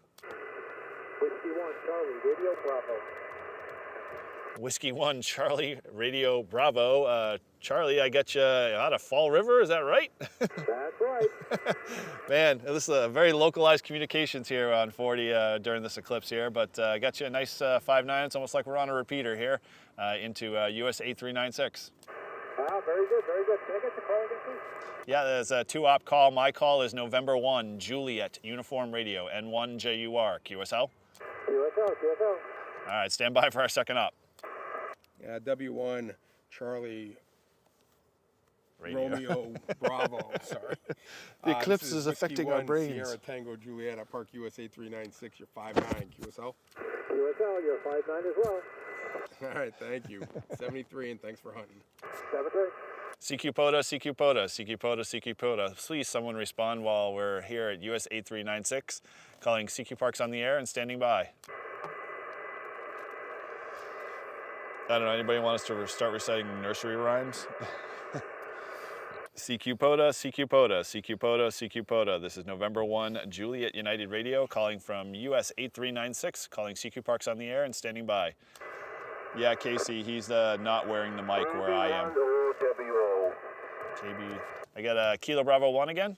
Whiskey 1 Charlie, Radio Bravo. Whiskey 1 Charlie, Radio Bravo. Charlie, I got you out of Fall River, is that right? That's right. Man, this is a very localized communications here on 40 during this eclipse here, but I got you a nice 5.9. It's almost like we're on a repeater here into US 8396. Wow, very good, very good. Can I get the call again, please? Yeah, there's a 2-op call. My call is November 1, Juliet Uniform Radio, N1JUR, QSL? QSL. All right, stand by for our second op. Yeah, W1 Charlie Radio. Romeo Bravo, sorry. The eclipse is Whiskey affecting 1 our brains. Sierra Tango Juliet at Park USA 396, you're 5.9, QSL? QSL, you're 5.9 as well. All right, thank you. 73, and thanks for hunting. 73. CQ POTA, CQ POTA, CQ POTA, CQ POTA. Please, someone respond while we're here at US 8396, calling CQ Parks on the air and standing by. I don't know, anybody want us to start reciting nursery rhymes? CQ POTA, CQ POTA, CQ POTA, CQ POTA. This is November 1, Juliet United Radio, calling from US 8396, calling CQ Parks on the air and standing by. Yeah, Casey, he's not wearing the mic where I am. KB, I got a Kilo Bravo 1 again.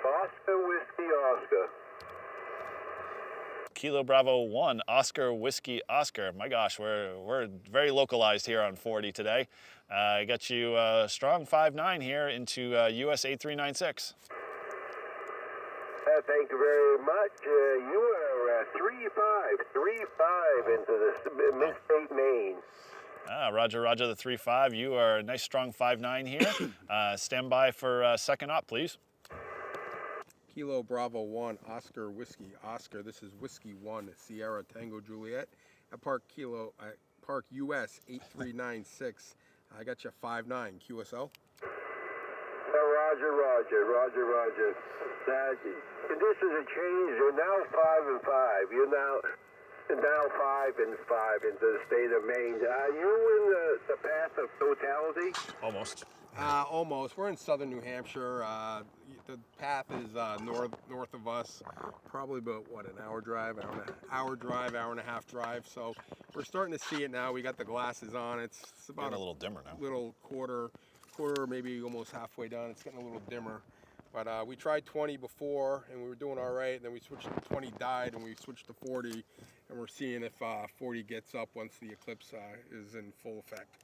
Oscar Whiskey Oscar. Kilo Bravo 1, Oscar Whiskey Oscar. My gosh, we're very localized here on 40 today. I got you strong 5'9" here into US 8396. Thank you very much. You are 3-5 into the Mid-State Maine. Roger, Roger, the 3-5. You are a nice strong 5'9" here. Stand by for second op, please. Kilo Bravo 1, Oscar Whiskey Oscar. This is Whiskey 1, Sierra Tango Juliet. At Park US 8396. I got you 5'9", QSL. Roger. Conditions have changed. You're now 5-5. You're now 5-5 into the state of Maine. Are you in the path of totality? Almost. Almost. We're in southern New Hampshire. The path is north of us, probably about what, an hour drive, hour and a half drive. So we're starting to see it now. We got the glasses on. It's about getting a little dimmer now. Little quarter, maybe almost halfway done. It's getting a little dimmer. But we tried 20 before, and we were doing all right. And then we switched to 20, died, and we switched to 40. And we're seeing if 40 gets up once the Eclipse is in full effect.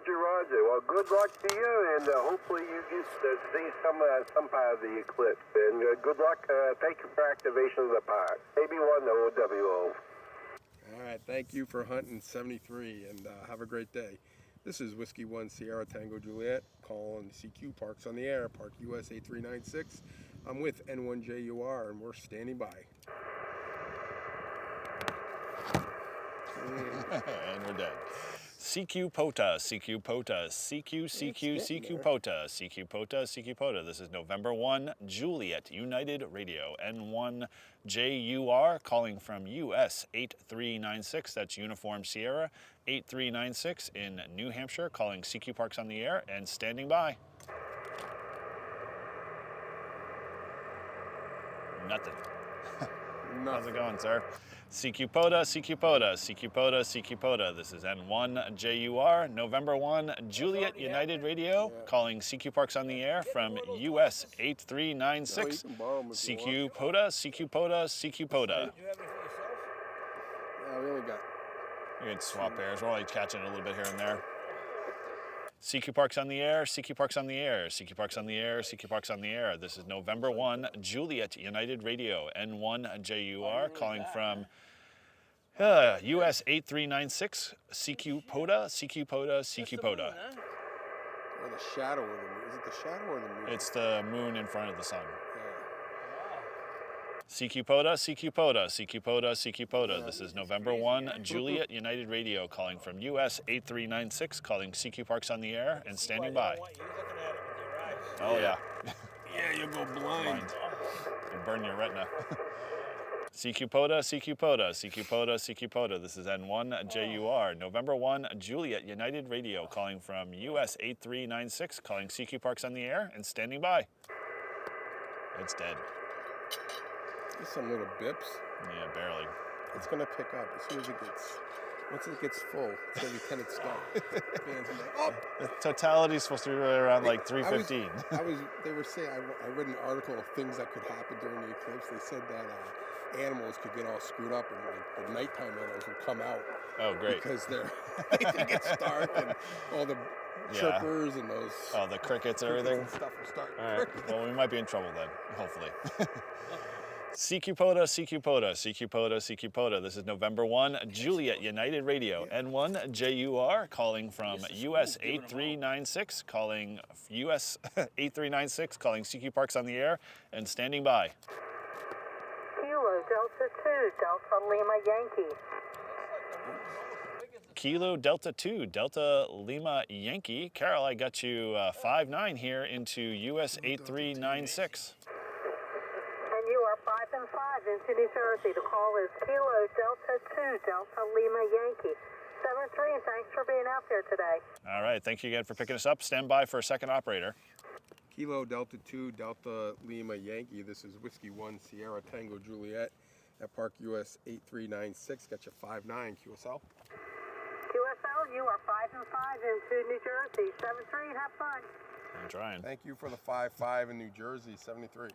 Roger. Well, good luck to you, and hopefully you get to see some part of the eclipse. And good luck. Thank you for activation of the park. AB1 to OWO. All right, thank you for hunting 73, and have a great day. This is Whiskey 1 Sierra Tango Juliet, calling CQ Parks on the Air, Park US 8396. I'm with N1JUR, and we're standing by. And we're dead. CQ POTA, CQ POTA, CQ POTA, CQ POTA, CQ POTA. This is November 1, Juliet, United Radio, N1JUR, calling from US 8396, that's Uniform Sierra, 8396 in New Hampshire, calling CQ Parks on the Air and standing by. Nothing. How's it going, sir? CQ POTA, CQ POTA, CQ POTA, CQ POTA. This is N1JUR, November 1, Juliet United Radio, calling CQ Parks on the Air from US 8396. CQ POTA, CQ POTA, CQ POTA. We only got... You can swap pairs. We're only catching it a little bit here and there. CQ Parks on the Air, CQ Parks on the Air, CQ Parks on the Air, CQ Parks on the Air. This is November 1, Juliet United Radio, N1JUR, calling from US 8396, CQ POTA, CQ POTA, CQ POTA. Or the shadow of the moon. Is it the shadow or the moon? It's the moon in front of the sun. CQ POTA, CQ POTA, CQ POTA, CQ POTA. This is November 1, Juliet United Radio, calling from US 8396, calling CQ Parks on the Air and standing by. Oh yeah. Yeah, you'll go blind. You'll burn your retina. CQ POTA, CQ POTA, CQ POTA, CQ POTA. This is N1JUR, November 1, Juliet United Radio, calling from US 8396, calling CQ Parks on the Air and standing by. It's dead. Just some little bips. Yeah, barely. It's gonna pick up as soon as it gets. Once it gets full, it's gonna be 10 at start. Oh! The totality is supposed to be right around like 3:15. They were saying. I read an article of things that could happen during the eclipse. They said that animals could get all screwed up, and like the nighttime animals would come out. Oh, great! Because it gets dark, and all the chirpers and those. Oh, the crickets and everything. And stuff will start. All right. Well, we might be in trouble then. Hopefully. CQ POTA, CQ POTA, CQ POTA, CQ POTA. This is November 1, Juliet United Radio, N1JUR, calling from US 8396, calling US 8396, calling CQ Parks on the Air, and standing by. Kilo Delta 2, Delta Lima Yankee. Kilo Delta 2, Delta Lima Yankee. Carol, I got you 5'9" here into US 8396. You are 5-5 into New Jersey. The call is Kilo Delta 2, Delta Lima Yankee. 7-3, and thanks for being out there today. All right, thank you again for picking us up. Stand by for a second operator. Kilo Delta 2, Delta Lima Yankee. This is Whiskey 1 Sierra Tango Juliet at Park US 8396. Got you 5'9", QSL. QSL, you are 5-5 into New Jersey. 7-3, have fun. I'm trying. Thank you for the 5-5 in New Jersey, 73.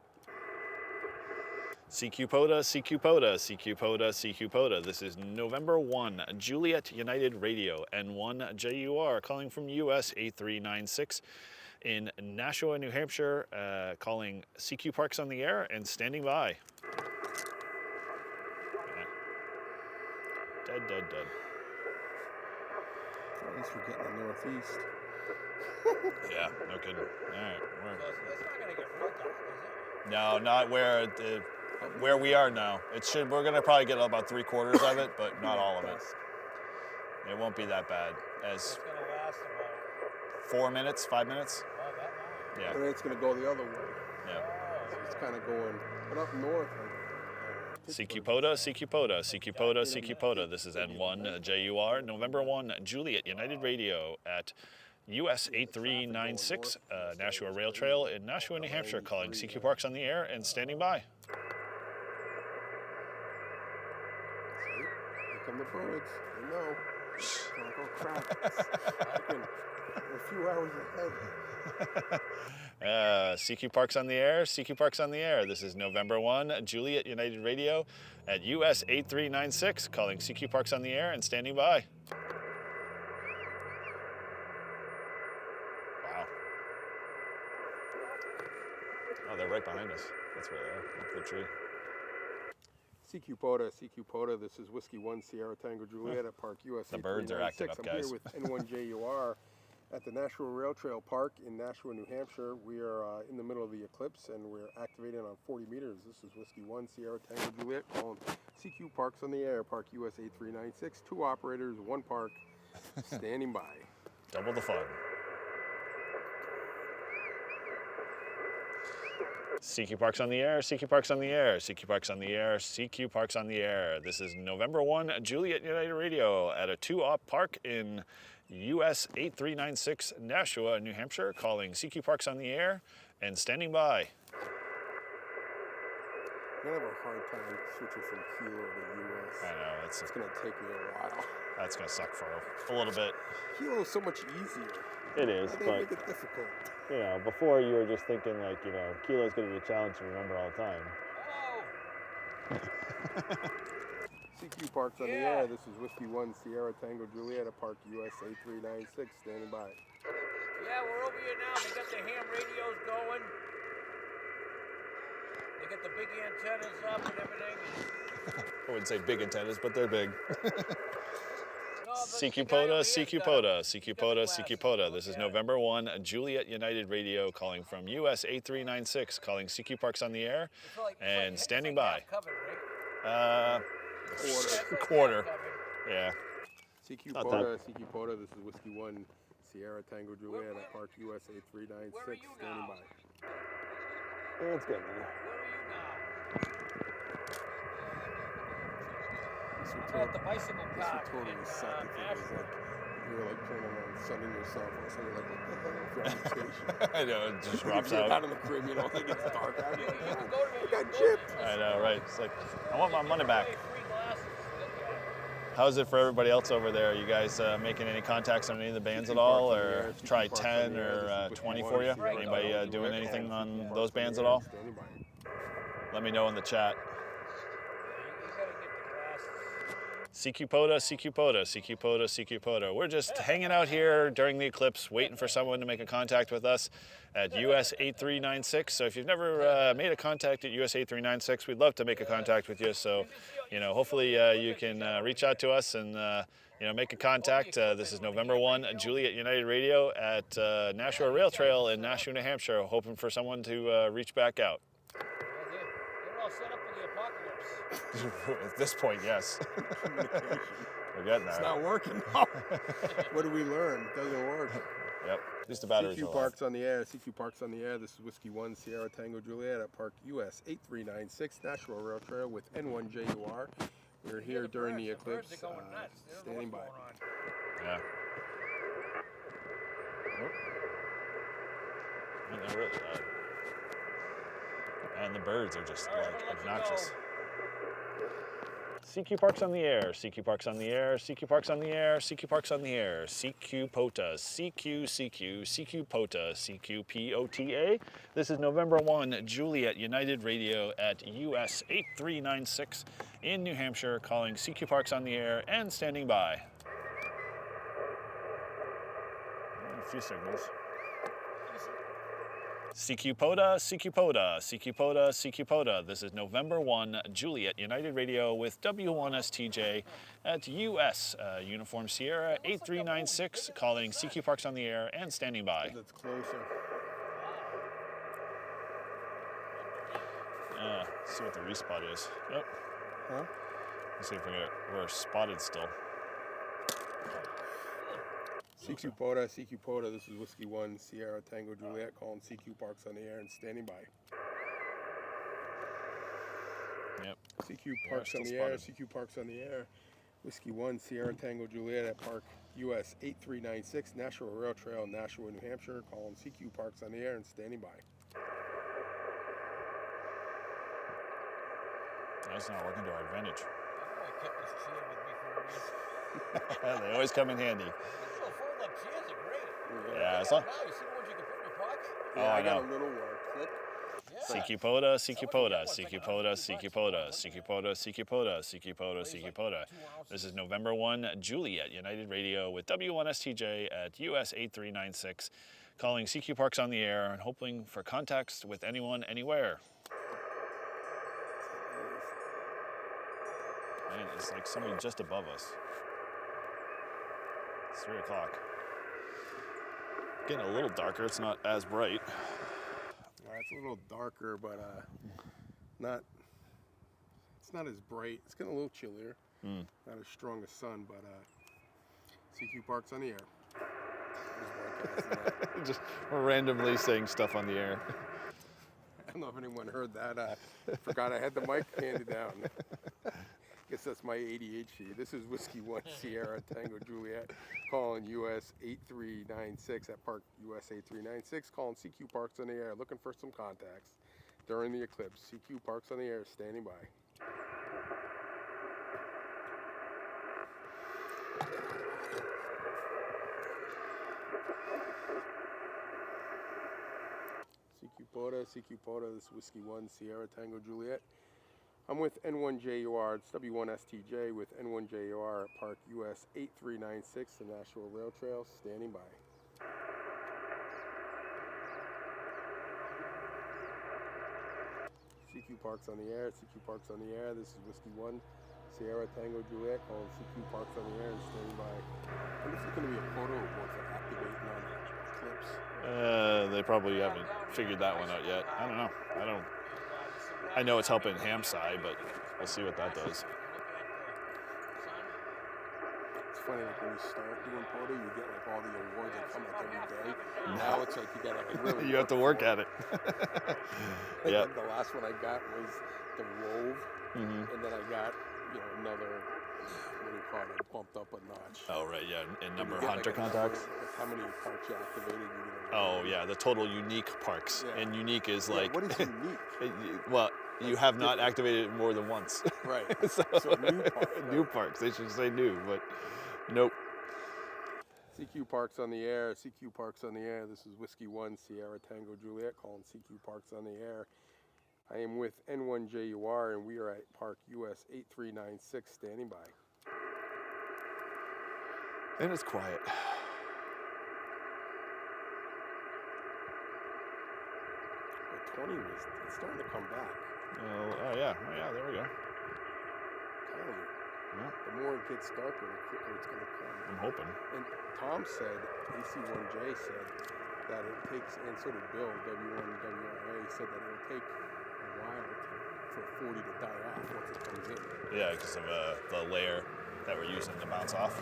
CQ POTA, CQ POTA, CQ POTA, CQ POTA. This is November 1, Juliet United Radio, N1 JUR, calling from US 8396 in Nashua, New Hampshire, calling CQ Parks on the air and standing by. Dead. At least we're getting the northeast. Yeah, no kidding. All right, It's not going to get real dark, is it? no, not where we are now. We're gonna probably get about 3/4 of it, but not all of it. It won't be that bad. As It's going to last about 4 minutes, 5 minutes. that long. Yeah. And it's going to go the other way. Yeah. So it's kind of going, but up north. CQ POTA, CQ POTA, CQ POTA, CQ POTA. This is N1 JUR, November 1, Juliet United Radio at US 8396, Nashua Rail Trail in Nashua, New Hampshire, calling CQ Parks on the air and standing by. Here come the birds. They know. Don't go crap. We're a few hours ahead. CQ Parks on the air, CQ Parks on the air. This is November 1, Juliet United Radio at US 8396, calling CQ Parks on the air and standing by. Wow. Oh, they're right behind us. That's where they are, up the tree. CQ POTA, CQ POTA. This is Whiskey 1 Sierra Tango Juliet at Park US. The birds are active up, guys. I'm here with N1 JUR at the Nashua Rail Trail Park in Nashua, New Hampshire. We are in the middle of the eclipse and we're activating on 40 meters. This is Whiskey 1 Sierra Tango Juliet calling CQ Parks on the air, Park US 8396. 2 operators, 1 park, standing by. Double the fun. CQ Parks on the air, CQ Parks on the air, CQ Parks on the air, CQ Parks on the air. This is November 1, Juliet United Radio at a 2-op park in US 8396 Nashua, New Hampshire, calling CQ Parks on the air and standing by. I'm going to have a hard time switching from Kilo to US. I know, It's going to take me a while. That's going to suck for a little bit. Kilo is so much easier. It is, They but make it difficult. you know, before you were just thinking like, you know, Kilo's going to be a challenge to remember all the time. CQ Parks on the air. This is Whiskey 1 Sierra Tango Juliet at Park US 8396, standing by. Yeah, we're over here now. They got the ham radios going. They got the big antennas up and everything. I wouldn't say big antennas, but they're big. CQ the guy POTA, over CQ here's POTA, CQ POTA, CQ POTA. This is November 1, Juliet United Radio calling from US 8396, calling CQ Parks on the air and standing by. Quarter. Yeah. CQ Not POTA, CQ POTA. This is Whiskey 1 Sierra Tango Juliet at Park US 8396, standing by. It's good, man. This would At the bicycle park. totally suck if it was like you were like planning on sunning yourself or something like what the hell gravitation. I know, it just drops You're out. out in the Caribbean, all it gets dark out. You're like, I got gypped. I know, right? It's like, I want my money back. How's it for everybody else over there? You guys making any contacts on any of the bands at all, or try 10 or 20 for you? Anybody doing anything on those bands at all? Let me know in the chat. CQ POTA, CQ POTA, CQ POTA, CQ POTA. We're just hanging out here during the eclipse, waiting for someone to make a contact with us at US 8396. So if you've never made a contact at US 8396, we'd love to make a contact with you. So, you know, hopefully you can reach out to us and, you know, make a contact. This is November 1, Juliet United Radio at Nashua Rail Trail in Nashua, New Hampshire, hoping for someone to reach back out. They're all set up for the apocalypse. At this point, yes. We're getting there. It's not working now. What do we learn? It doesn't work. Yep. At least the batteries are CQ Parks on the air. CQ Parks on the air. This is Whiskey 1 Sierra Tango Juliet at Park US 8396 Nashua Rail Trail with N1 JUR. We're here during the eclipse, standing by. Yeah. And they're really loud. And the birds are just like obnoxious. CQ Parks on the air, CQ Parks on the air, CQ Parks on the air, CQ Parks on the air, CQ POTA, CQ POTA, CQ POTA. This is November 1, Juliet United Radio at US 8396 in New Hampshire, calling CQ Parks on the air and standing by. A few signals. CQ POTA, CQ POTA, CQ POTA, CQ POTA. This is November 1, Juliet United Radio with W1STJ at US Uniform Sierra 8396, calling CQ Parks on the air and standing by. That's closer. See what the respot is. Yep. Huh? Let's see if we're spotted still. CQ POTA, this is Whiskey 1, Sierra Tango Juliet, calling CQ Parks on the air and standing by. Yep. CQ Parks on the air, CQ Parks on the air. Whiskey 1, Sierra Tango Juliet at Park US 8396, Nashua Rail Trail, Nashua, New Hampshire, calling CQ Parks on the air and standing by. That's not working to our advantage. I kept this chair with me for a week. They always come in handy. Fold-up chairs are great. Yeah, it's now, not. you see the ones you can put in your pocket? Yeah, I got know. a little clip. CQ POTA, CQ POTA, CQ POTA, CQ POTA, CQ POTA, CQ POTA, CQ POTA, CQ POTA. This is November 1, Juliet United Radio with W1STJ at US 8396, calling CQ Parks on the air and hoping for contacts with anyone, anywhere. Man, it's like somebody just above us. It's 3 o'clock. Getting a little darker, it's not as bright. It's a little darker, but it's not as bright. It's getting a little chillier. Not as strong as sun, but CQ Parks on the air. Just we're randomly saying stuff on the air. I don't know if anyone heard that. Forgot I had the mic handed down. Guess that's my ADHD. This is Whiskey 1 Sierra Tango Juliet, calling US 8396 at Park US 8396, calling CQ Parks on the air, looking for some contacts during the eclipse. CQ Parks on the air, standing by. CQ POTA, this is Whiskey 1 Sierra Tango Juliet. I'm with N1JUR, it's W1STJ with N1JUR at Park US 8396, the Nashua Rail Trail, standing by. CQ Parks on the air, CQ Parks on the air, this is Whiskey 1 Sierra Tango Juliet, calling CQ Parks on the air and standing by. And this is going to be a photo of what's activating on the eclipse. They probably haven't figured that one out yet. I don't know. I know it's helping Hamsai, but we'll see what that does. It's funny, like when you start doing photo, you get like all the awards that come like every day. Now it's like you gotta like really you have to work at it. Yeah. The last one I got was the Rove, and then I got another. What do you call it? Bumped up a notch. Oh right, yeah, and number of hunter contacts. How many parks you activated? Oh yeah, the total unique parks, and unique is like. What is unique? Well, you have not activated it more than once. Right. so new parks. New parks. They should say new, but nope. CQ Parks on the air. CQ Parks on the air. This is Whiskey 1 Sierra Tango Juliet, calling CQ Parks on the air. I am with N1JUR, and we are at Park US 8396, standing by. And it's quiet. The 20 it's starting to come back. Oh yeah, there we go. I'm telling you. Yeah. The more it gets darker, the quicker it's going to come. I'm hoping. And Tom said, AC1J said, that it takes, and so did Bill, W1WRA, said that it will take a while for 40 to die off once it comes in. Yeah, because of the layer that we're using to bounce off.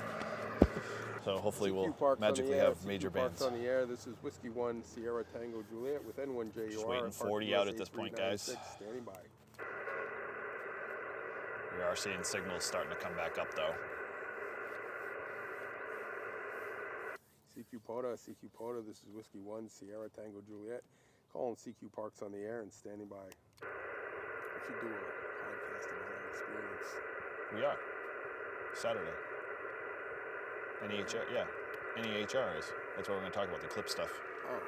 So hopefully we'll magically have major bands. Parks on the air. This is Whiskey 1 Sierra Tango Juliet with N1JUR. Just waiting 40 out at this point, guys. Standing by. We are seeing signals starting to come back up, though. CQ POTA, this is Whiskey 1 Sierra Tango Juliet, calling CQ Parks on the air and standing by. I should do a podcast about our experience We are. Saturday. NEHR, yeah. NEHR is. That's what we're going to talk about, the Eclipse stuff. Oh.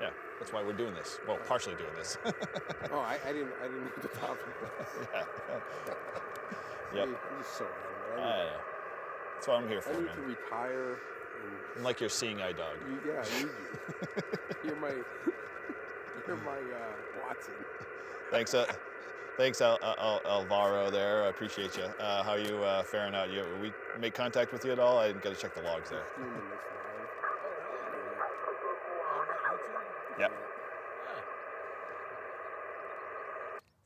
Yeah, that's why we're doing this. Well, partially doing this. Oh, I didn't know the topic was. Yeah. See, Yep. I'm just so I know. That's what I'm here for, I need man. to retire. I'm like your seeing eye dog. Yeah, I need you. You're my Watson. Thanks, Alvaro there. I appreciate you. How are you faring out? We made contact with you at all? I got to check the logs there. Yep.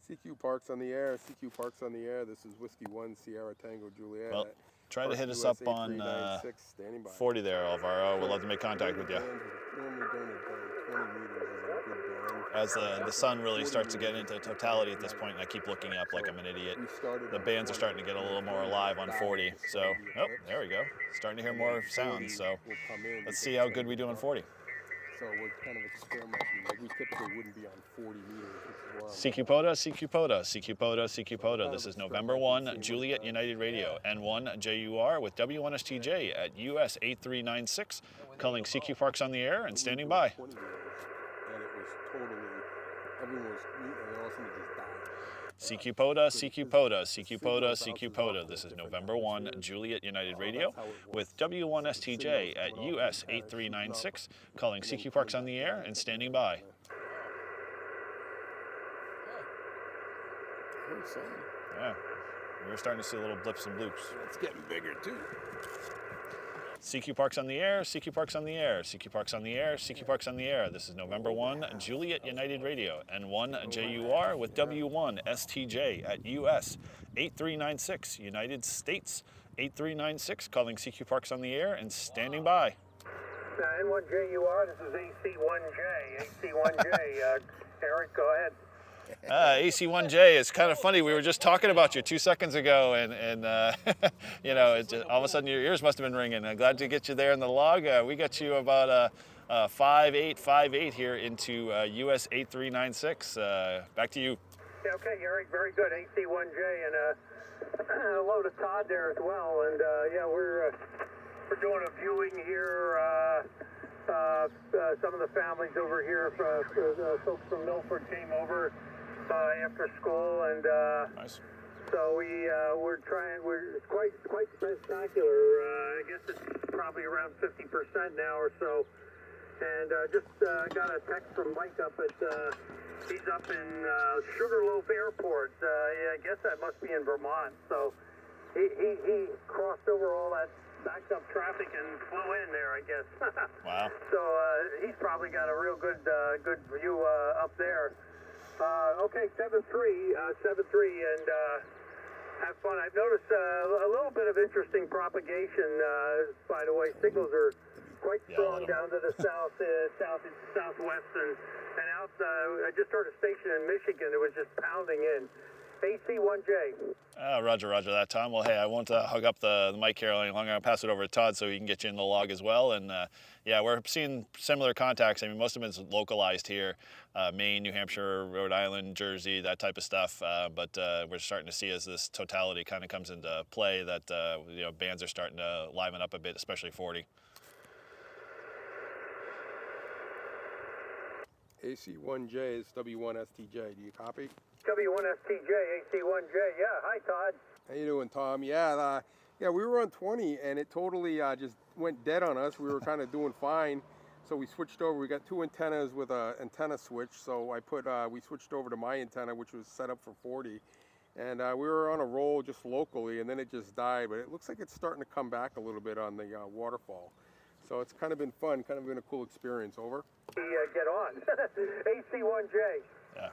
CQ Parks on the air. CQ Parks on the air. This is Whiskey 1 Sierra Tango Juliet. Well, try to hit us up on 40 there, Alvaro. We'd love to make contact with you. As the sun really starts to get into totality at this point, and I keep looking up like I'm an idiot, the bands are starting to get a little more alive on 40. So, oh, there we go. Starting to hear more sounds. So let's see how good we do on 40. So we're kind of experimenting. Like we typically wouldn't be on 40 meters. CQ POTA, CQ POTA, CQ POTA, CQ POTA. This is November 1, Juliet United Radio, N1 JUR with W1STJ at US 8396, calling CQ Parks on the air and standing by. And it was totally, everyone was, and all of a sudden it just died. CQ POTA, CQ POTA, CQ POTA, CQ POTA. This is November 1, Juliet United Radio with W1STJ at US 8396, calling CQ Parks on the air and standing by. Yeah, we're starting to see little blips and bloops. It's getting bigger too. CQ Parks on the air, CQ Parks on the air, CQ Parks on the air, CQ Parks on the air. This is November 1, Juliet United Radio, N1 JUR with W1 STJ at US 8396, United States 8396, calling CQ Parks on the air and standing by. N1 JUR, this is AC1J. AC1J, Eric, go ahead. AC1J, it's kind of funny. We were just talking about you 2 seconds ago, and you know, it just, all of a sudden your ears must have been ringing. I'm glad to get you there in the log. We got you about 5858 here into US 8396. Back to you. Yeah, okay, Eric, very good. AC1J, and hello to Todd there as well. And yeah, we're doing a viewing here. Some of the families over here, folks from Milford came over after school, and nice. So we're quite spectacular. I guess it's probably around 50% now or so. And just got a text from Mike up at he's up in Sugarloaf Airport. Yeah, I guess that must be in Vermont. So he crossed over all that backed up traffic and flew in there, I guess. Wow. So he's probably got a real good view up there. Okay, 7-3, and have fun. I've noticed a little bit of interesting propagation. By the way, signals are quite strong down to the southwest, and out. I just heard a station in Michigan that was just pounding in. AC1J. Roger that, Tom. Well, hey, I won't hug up the mic here any longer. I'll pass it over to Todd so he can get you in the log as well. And yeah, we're seeing similar contacts. I mean, most of it's localized here, Maine, New Hampshire, Rhode Island, Jersey, that type of stuff. But we're starting to see as this totality kind of comes into play that you know, bands are starting to liven up a bit, especially 40. AC1J is W1STJ. Do you copy? W1STJ, AC1J. Yeah, hi, Todd. How you doing, Tom? Yeah, we were on 20, and it totally just went dead on us. We were kind of doing fine, so we switched over. We got two antennas with an antenna switch, so we switched over to my antenna, which was set up for 40, and we were on a roll just locally, and then it just died. But it looks like it's starting to come back a little bit on the waterfall. So it's kind of been fun, kind of been a cool experience. Over. Get on. AC1J. Yeah.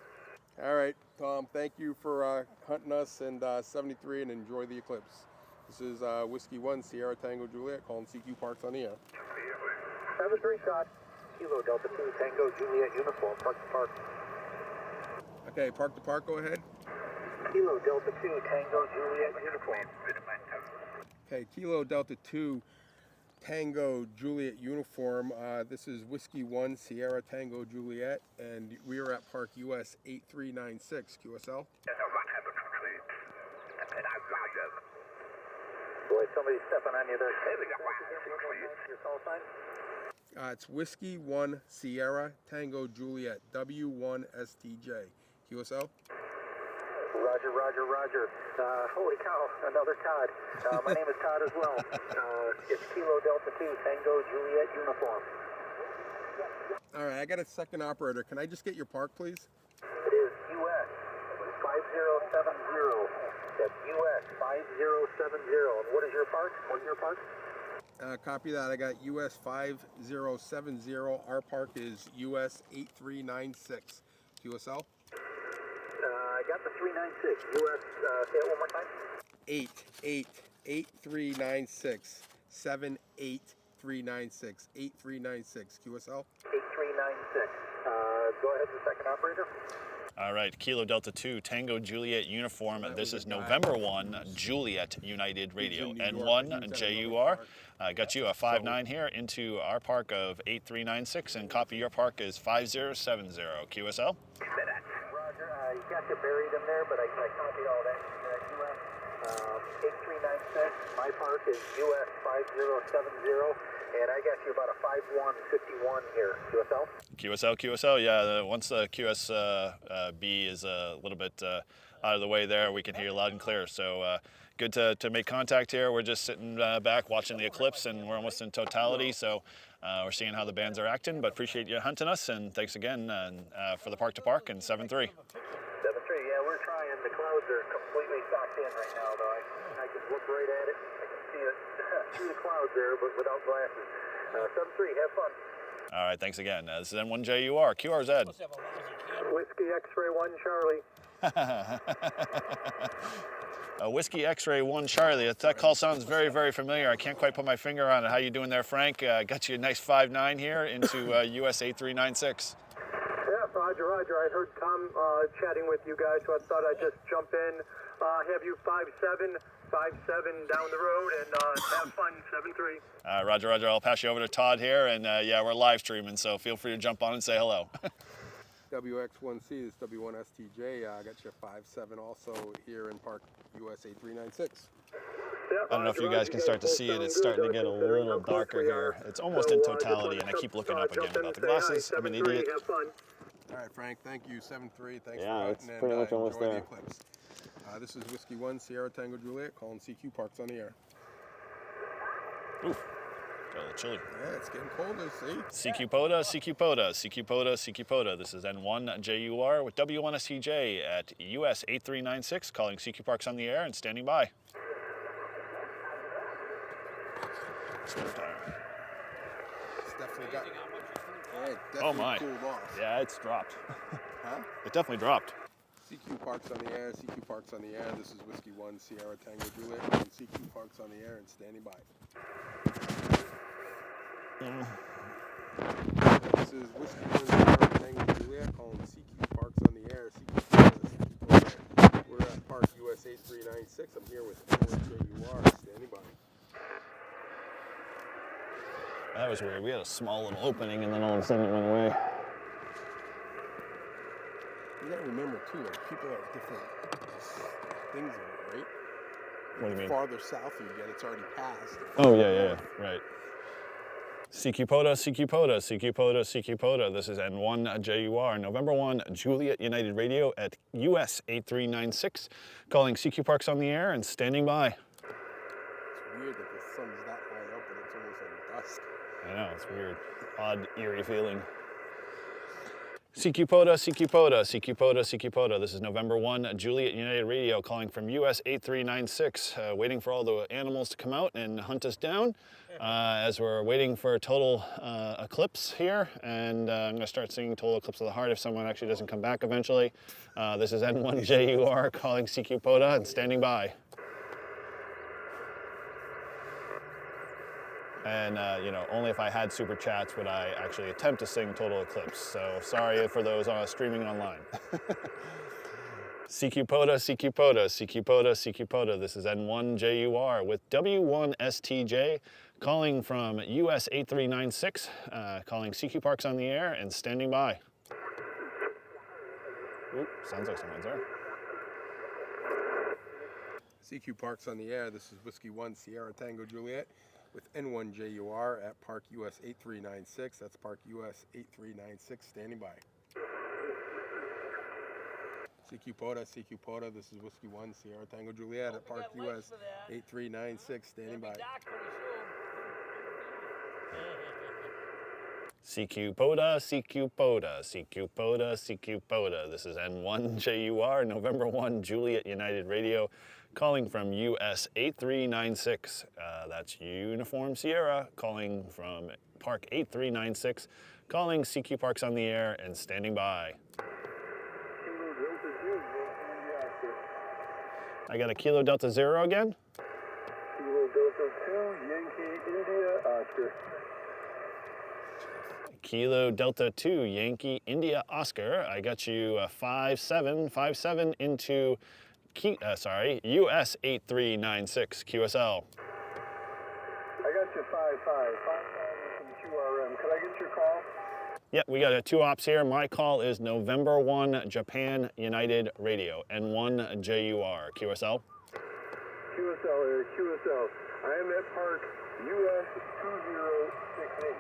All right, Tom, thank you for hunting us, and 73, and enjoy the eclipse. This is Whiskey 1 Sierra Tango Juliet calling CQ Parks on the air. 7-3 shot. Kilo Delta 2 Tango Juliet uniform, park to park. Okay, park to park, go ahead. Kilo Delta 2 Tango Juliet uniform. Okay, Kilo Delta 2 Tango Juliet uniform. This is Whiskey 1 Sierra Tango Juliet, and we are at Park US 8396 QSL. boy. Somebody's stepping on you there. Your call sign? It's Whiskey 1 Sierra Tango Juliet W1STJ. QSL? Roger, roger, roger. Holy cow, another Todd. My name is Todd as well. It's Kilo Delta 2 Tango Juliet uniform. All right, I got a second operator. Can I just get your park, please? It is US 5070. That's US 5070. And what is your park? What's your park? Copy that. I got US 5070. Our park is US 8396. QSL? I got the 396. US, say it one more time. 8396. 78396. 8396. QSL? 8396. Go ahead, the second operator. All right, Kilo Delta 2 Tango Juliet uniform. This is November 1 Juliet United Radio. N1 JUR. Got you a 5-9 here into our park of 8396, and copy your park is 5070. QSL? Roger, you got you buried in there, but I copied all that. US 8396. My park is US 5070. And I got you about a 5151 here. QSL? QSL, yeah. Once the QSB is a little bit out of the way there, we can hear you loud and clear. So good to make contact here. We're just sitting back watching the eclipse, and we're almost in totality. So we're seeing how the bands are acting, but appreciate you hunting us, and thanks again for the Park to Park and 7-3. 7-3, yeah, we're trying. The clouds are completely socked in right now, though. I can look right at it. I can see it through the clouds there, but without glasses. 7-3, have fun. All right, thanks again. This is N1 JUR, QRZ. Whiskey X-Ray 1 Charlie. Whiskey X-Ray 1 Charlie. That call sounds very, very familiar. I can't quite put my finger on it. How you doing there, Frank? Got you a nice 5-9 here into US 8396. Yeah, Roger. I heard Tom chatting with you guys, so I thought I'd just jump in, have you 5-7 down the road, and have fun, 7-3. Roger. I'll pass you over to Todd here, and yeah, we're live streaming, so feel free to jump on and say hello. WX1C is W1STJ. I got you 5-7 also here in Park US 8396. I don't know if you guys can start to see it. It's starting to get a little darker here. It's almost in totality, and I keep looking up again without the glasses. I'm an idiot. All right, Frank, thank you. 7-3. Thanks yeah, for it's hunting, pretty and much almost enjoy there. the eclipse. This is Whiskey 1 Sierra Tango Juliet calling CQ Parks on the air. Oof, got a little chilly. Yeah, it's getting colder, see? CQ POTA. This is N1 JUR with W1STJ at US 8396, calling CQ Parks on the air and standing by. It's definitely got. Yeah, it Oh definitely my. cooled off. Yeah, it's dropped. Huh? It definitely dropped. CQ Parks on the air, CQ Parks on the air. This is Whiskey 1 Sierra Tango Juliet and CQ Parks on the air and standing by. This is Whiskey 1 Sierra Tango Juliet calling CQ Parks on the air. CQ Parks. We're at Park US 8396. I'm here with N1JUR standing by. That was weird. We had a small little opening, and then all of a sudden it went away. You gotta remember too, like people have different things in it, right? What do you mean? The farther south you get, it's already passed. Oh, yeah, right. CQ POTA. This is N1 JUR, November 1, Juliet United Radio at US 8396, calling CQ Parks on the air and standing by. It's weird that the sun's that high up and it's almost like dusk. I know, it's weird. Odd, eerie feeling. CQ POTA. This is November 1, Juliet United Radio, calling from US 8396, waiting for all the animals to come out and hunt us down as we're waiting for a total eclipse here. And I'm going to start singing Total Eclipse of the Heart if someone actually doesn't come back eventually. This is N1 JUR calling CQ POTA and standing by. And, you know, only if I had super chats would I actually attempt to sing Total Eclipse. So sorry for those streaming online. CQ POTA. This is N1 JUR with W1STJ, calling from US 8396, calling CQ Parks on the air and standing by. Oop, sounds like someone's there. CQ Parks on the air. This is Whiskey 1 Sierra Tango Juliet with N1JUR at Park US 8396. That's Park US 8396, standing by. CQ POTA, this is Whiskey 1 Sierra Tango Juliet at Park US 8396, standing by. CQ POTA, CQ POTA, CQ POTA, CQ POTA. This is N1JUR, November 1, Juliet United Radio, calling from US 8396. That's Uniform Sierra, calling from Park 8396, calling CQ Parks on the air and standing by. I got a Kilo Delta Zero again. Kilo Delta 2, Yankee India Oscar. Kilo Delta 2, Yankee India Oscar. I got you 5757 into US 8396 QSL. I got you 55 from QRM. Could I get your call? Yep, we got 2 ops here. My call is November 1 Japan United Radio, N1JUR, QSL. QSL, QSL. I am at Park US 2068.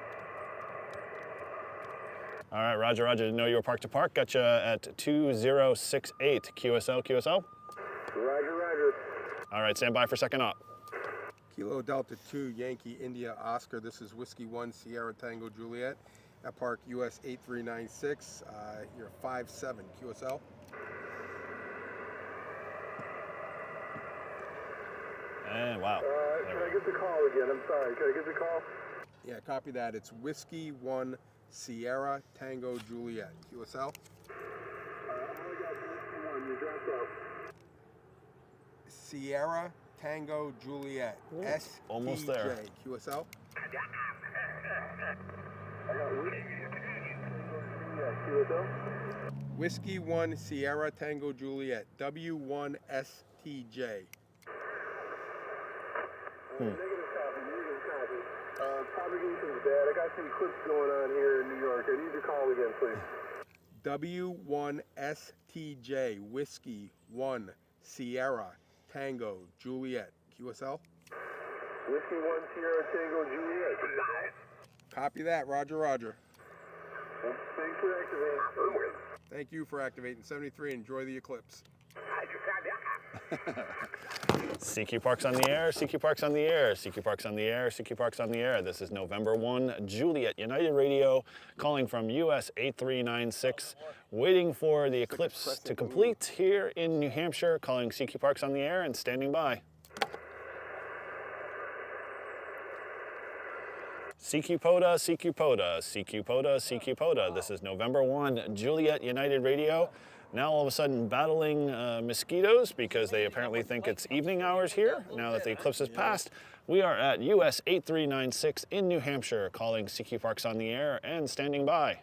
All right, Roger, Roger. Didn't know you were park to park. Got you at 2068. QSL, QSL. Roger, Roger. All right, stand by for second op. Kilo Delta 2, Yankee India Oscar. This is Whiskey 1 Sierra Tango Juliet at Park US 8396. You're 57 QSL. And wow. Can I get the call again? I'm sorry. Can I get the call? Yeah, copy that. It's Whiskey 1 Sierra Tango Juliet. QSL? I only got Whiskey 1. You dropped out. Sierra Tango Juliet. STJ. Almost there. QSL? I got Whiskey. QSL? Whiskey 1 Sierra Tango Juliet. W1STJ. Negative copy. Propagation's bad. I got some Eclipse going on here in New York. I need your call again, please. W1STJ. Whiskey 1 Sierra Tango Juliet. QSL? Whiskey 1 Sierra Tango Juliet. Copy that. Roger, Roger. Thanks for activating. Thank you for activating 73. Enjoy the eclipse. CQ Parks on the air, CQ Parks on the air, CQ Parks on the air, CQ Parks on the air. This is November 1, Juliet United Radio, calling from US 8396, waiting for the eclipse to complete here in New Hampshire, calling CQ Parks on the air and standing by. CQ POTA, CQ POTA, CQ POTA, CQ POTA. This is November 1, Juliet United Radio. Now all of a sudden battling mosquitoes because they apparently think it's evening hours here. Now that the eclipse has passed, we are at US 8396 in New Hampshire, calling CQ Parks on the air and standing by.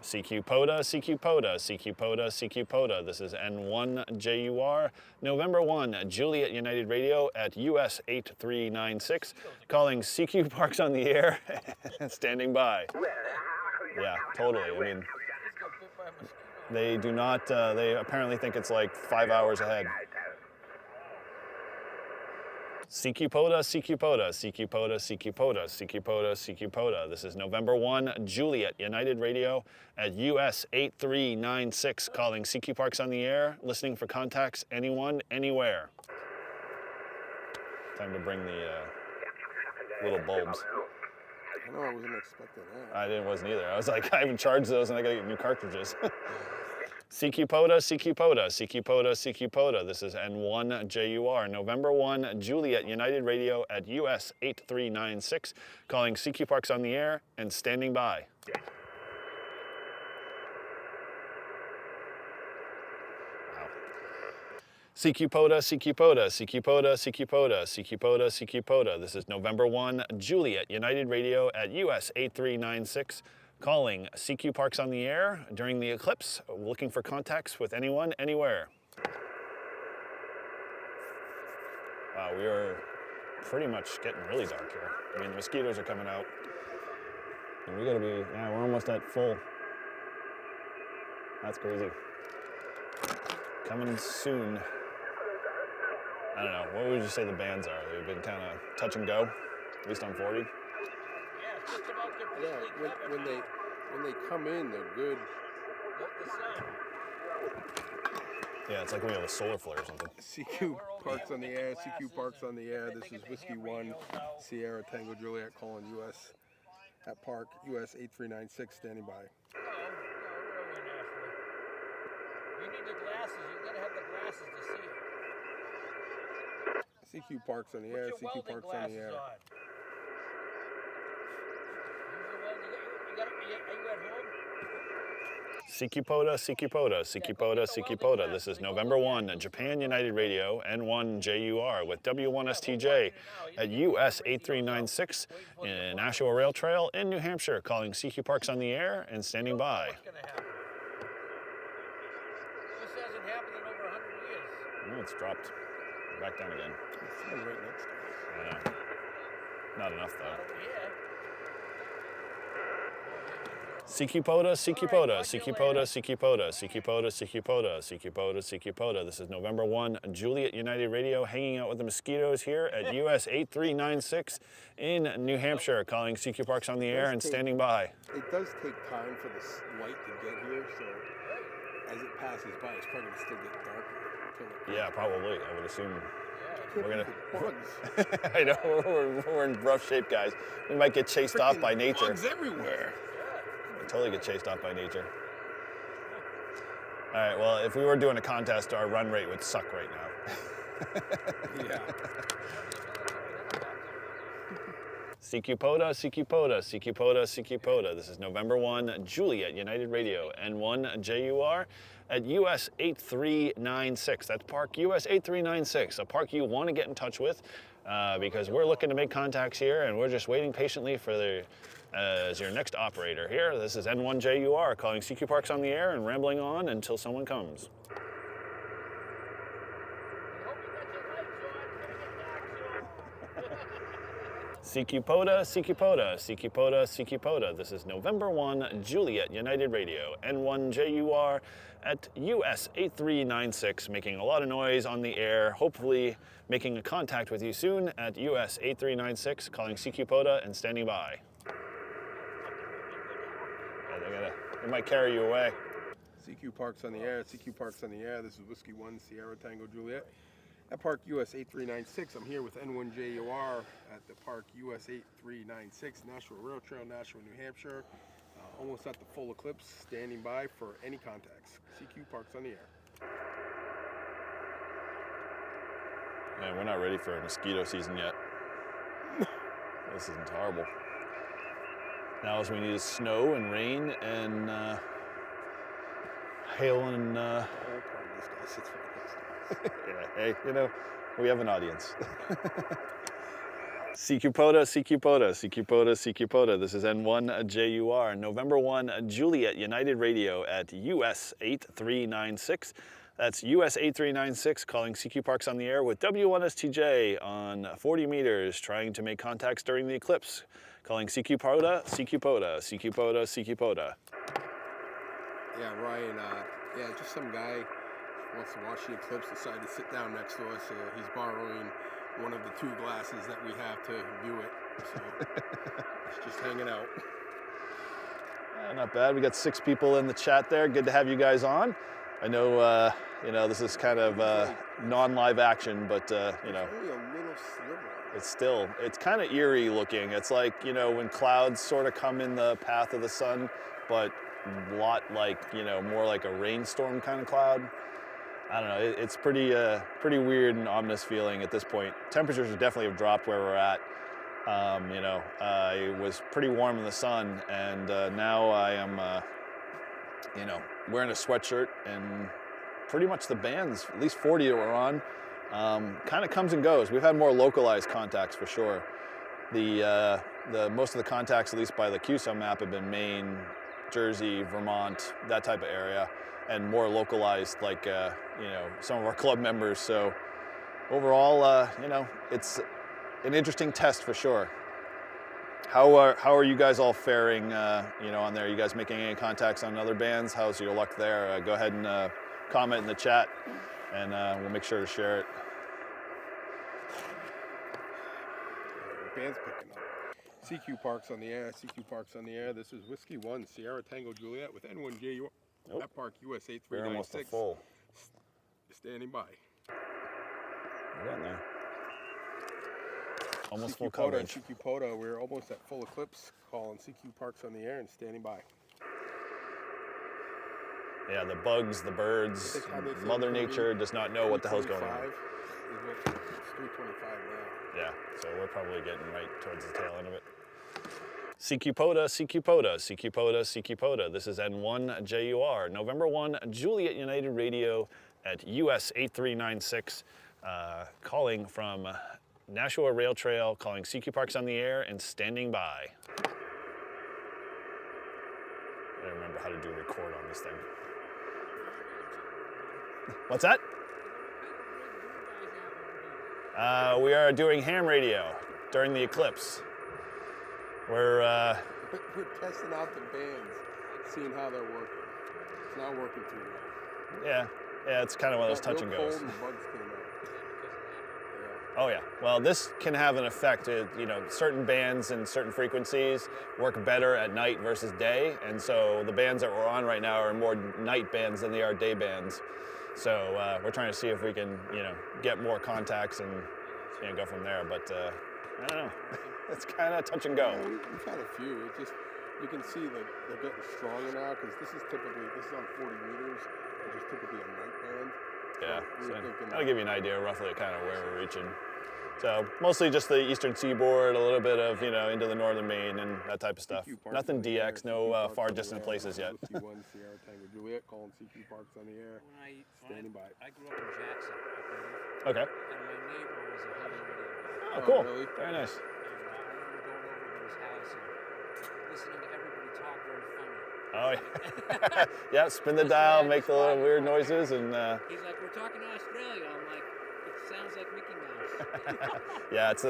CQ POTA, CQ POTA, CQ POTA, CQ POTA. This is N1JUR, November 1, Juliet United Radio at US 8396, calling CQ Parks on the air and standing by. Yeah, totally. I mean, they do not, they apparently think it's like 5 hours ahead. CQ POTA, CQ POTA, CQ POTA, CQ POTA, CQ POTA, CQ POTA. This is November 1, Juliet United Radio at US 8396, calling CQ Parks on the air, listening for contacts, anyone, anywhere. Time to bring the little bulbs. I know, I wasn't expecting that. I wasn't either. I was like, I haven't charged those and I gotta get new cartridges. CQ POTA, CQ POTA, CQ POTA, CQ POTA. This is N1JUR, November 1, Juliet United Radio at US 8396, calling CQ Parks on the air and standing by. CQ POTA, CQ POTA, CQ POTA, CQ POTA, CQ POTA, CQ POTA. This is November 1, Juliet United Radio at US 8396, calling CQ Parks on the air during the eclipse, looking for contacts with anyone, anywhere. Wow, we are pretty much getting really dark here. I mean, the mosquitoes are coming out. And we gotta be, yeah, we're almost at full. That's crazy. Coming soon. I don't know. What would you say the bands are? They've been kind of touch and go, at least on 40. Yeah, it's just about completely covered when they come in, they're good. The sun. Yeah, it's like we have a solar flare or something. CQ Parks on the air. CQ Parks on the air. This is Whiskey 1 Sierra Tango Juliet calling US at Park US 8396 standing by. No, we're over in Nashua. You need the glasses. You gotta have the glasses to see it. CQ Parks on the air. Put your CQ welding Parks on glasses the air. on. Use the welding. Are you at home? CQ POTA, CQ POTA, CQ POTA, CQ POTA. This is November 1, Japan United Radio, N1 JUR with W1STJ at US 8396 in Nashua Rail Trail in New Hampshire, calling CQ Parks on the air and standing by. What's gonna happen? This hasn't happened in over 100 years. Oh, it's dropped back down again. It's right next to us. I know. Not enough though. Not over here. CQ POTA, CQ POTA, CQ POTA, CQ POTA, CQ POTA, CQ POTA, CQ POTA, CQ POTA. This is November 1, Juliet United Radio, hanging out with the mosquitoes here at US 8396 in New Hampshire, calling CQ Parks on the air and standing by. It does take time for this light to get here, so as it passes by, it's probably going to still get darker. Yeah, probably. I would assume. We're We're gonna. gonna. I know we're in rough shape, guys. We might get chased off by nature. Bugs everywhere. Totally get chased off by nature. All right, well, if we were doing a contest, our run rate would suck right now. Yeah. CQ POTA, CQ POTA, CQ POTA, CQ POTA. This is November 1, Juliet United Radio, N1 JUR at US 8396. That's Park US 8396, a park you want to get in touch with because we're looking to make contacts here and we're just waiting patiently for the as your next operator here. This is N1 JUR calling CQ Parks on the air and rambling on until someone comes. CQ POTA, CQ POTA, CQ POTA, CQ POTA. This is November 1, Juliet United Radio, N1 JUR at US 8396, making a lot of noise on the air, hopefully making a contact with you soon at US 8396, calling CQ POTA and standing by. They might carry you away. CQ Parks on the air. CQ Parks on the air. This is Whiskey 1 Sierra Tango Juliet at Park US 8396. I'm here with N1 JUR at the Park US 8396 Nashua Rail Trail, Nashua, New Hampshire. Almost at the full eclipse, standing by for any contacts. CQ Parks on the air. Man, we're not ready for mosquito season yet. This isn't horrible. Now all we need is snow and rain and hail and This guy sits right next to us. yeah, hey, you know, we have an audience. CQ POTA, CQ POTA, CQ POTA, CQ POTA. This is N1 JUR, November 1, Juliet United Radio at US 8396. That's US 8396 calling CQ Parks on the air with W1STJ on 40 meters, trying to make contacts during the eclipse. Calling CQ POTA, CQ POTA, CQ POTA, CQ POTA. Yeah, Ryan, just some guy wants to watch the eclipse, decided to sit down next to us. He's borrowing one of the two glasses that we have to view it. So he's just hanging out. Not bad. We got 6 people in the chat there. Good to have you guys on. I know, you know, this is kind of non-live action, but, you know. Only a little sliver. It's kind of eerie looking. It's like, you know, when clouds sort of come in the path of the sun, but a lot like, you know, more like a rainstorm kind of cloud. I don't know, it's pretty weird and ominous feeling at this point. Temperatures definitely have dropped where we're at. You know, it was pretty warm in the sun, and now I am, you know, wearing a sweatshirt, and pretty much the bands, at least 40 that we're on, kind of comes and goes. We've had more localized contacts for sure. The most of the contacts, at least by the QSO map, have been Maine, Jersey, Vermont, that type of area, and more localized, like you know, some of our club members. So overall, you know, it's an interesting test for sure. How are you guys all faring, you know, on there? You guys making any contacts on other bands? How's your luck there? Go ahead and comment in the chat, and we'll make sure to share it. Band's picking up. CQ Parks on the air. CQ Parks on the air. This is Whiskey 1 Sierra Tango Juliet with N1JU. Nope. At Park US We're almost 8396. full. Standing by. We're getting there. Almost CQ full POTA and coverage. CQ POTA. We're almost at full eclipse. Calling CQ Parks on the air and standing by. Yeah, the bugs, the birds, Mother Nature does not know what the hell's going on. It's 325 now. Yeah, so we're probably getting right towards the tail end of it. CQ POTA, CQ POTA, CQ POTA, CQ POTA. This is N1JUR, November 1, Juliet United Radio at US 8396, calling from Nashua Rail Trail, calling CQ Parks on the air and standing by. I don't remember how to do record on this thing. What's that? We are doing ham radio during the eclipse. We're testing out the bands, seeing how they're working. It's not working too well. yeah, it's kind of one of those touch and goes. Cold and the bugs came out. Oh yeah. Well, this can have an effect. You know, certain bands and certain frequencies work better at night versus day, and so the bands that we're on right now are more night bands than they are day bands. So we're trying to see if we can, you know, get more contacts and, you know, go from there. But I don't know. It's kind of touch and go. Yeah, we've had a few. It just, you can see that they're getting stronger now because this is on 40 meters, which is typically a night band. Yeah, So so that'll give you an idea roughly kind of where we're reaching. So mostly just the eastern seaboard, a little bit of, you know, into the northern Maine and that type of stuff. Nothing DX, no far distant places yet. Whiskey 1 Sierra Tango Juliet, calling CQ Parks on the air, standing by. I grew up in Jackson, Okay. and my neighbor was a heavy radio. Oh, cool. Really? Very nice. And I remember going over to his house and listening to everybody talk very funny. Oh, yeah. Yeah, spin the dial, make the little weird noises, and He's like, we're talking Australia. I'm like, it sounds like Mickey Mouse. yeah, it's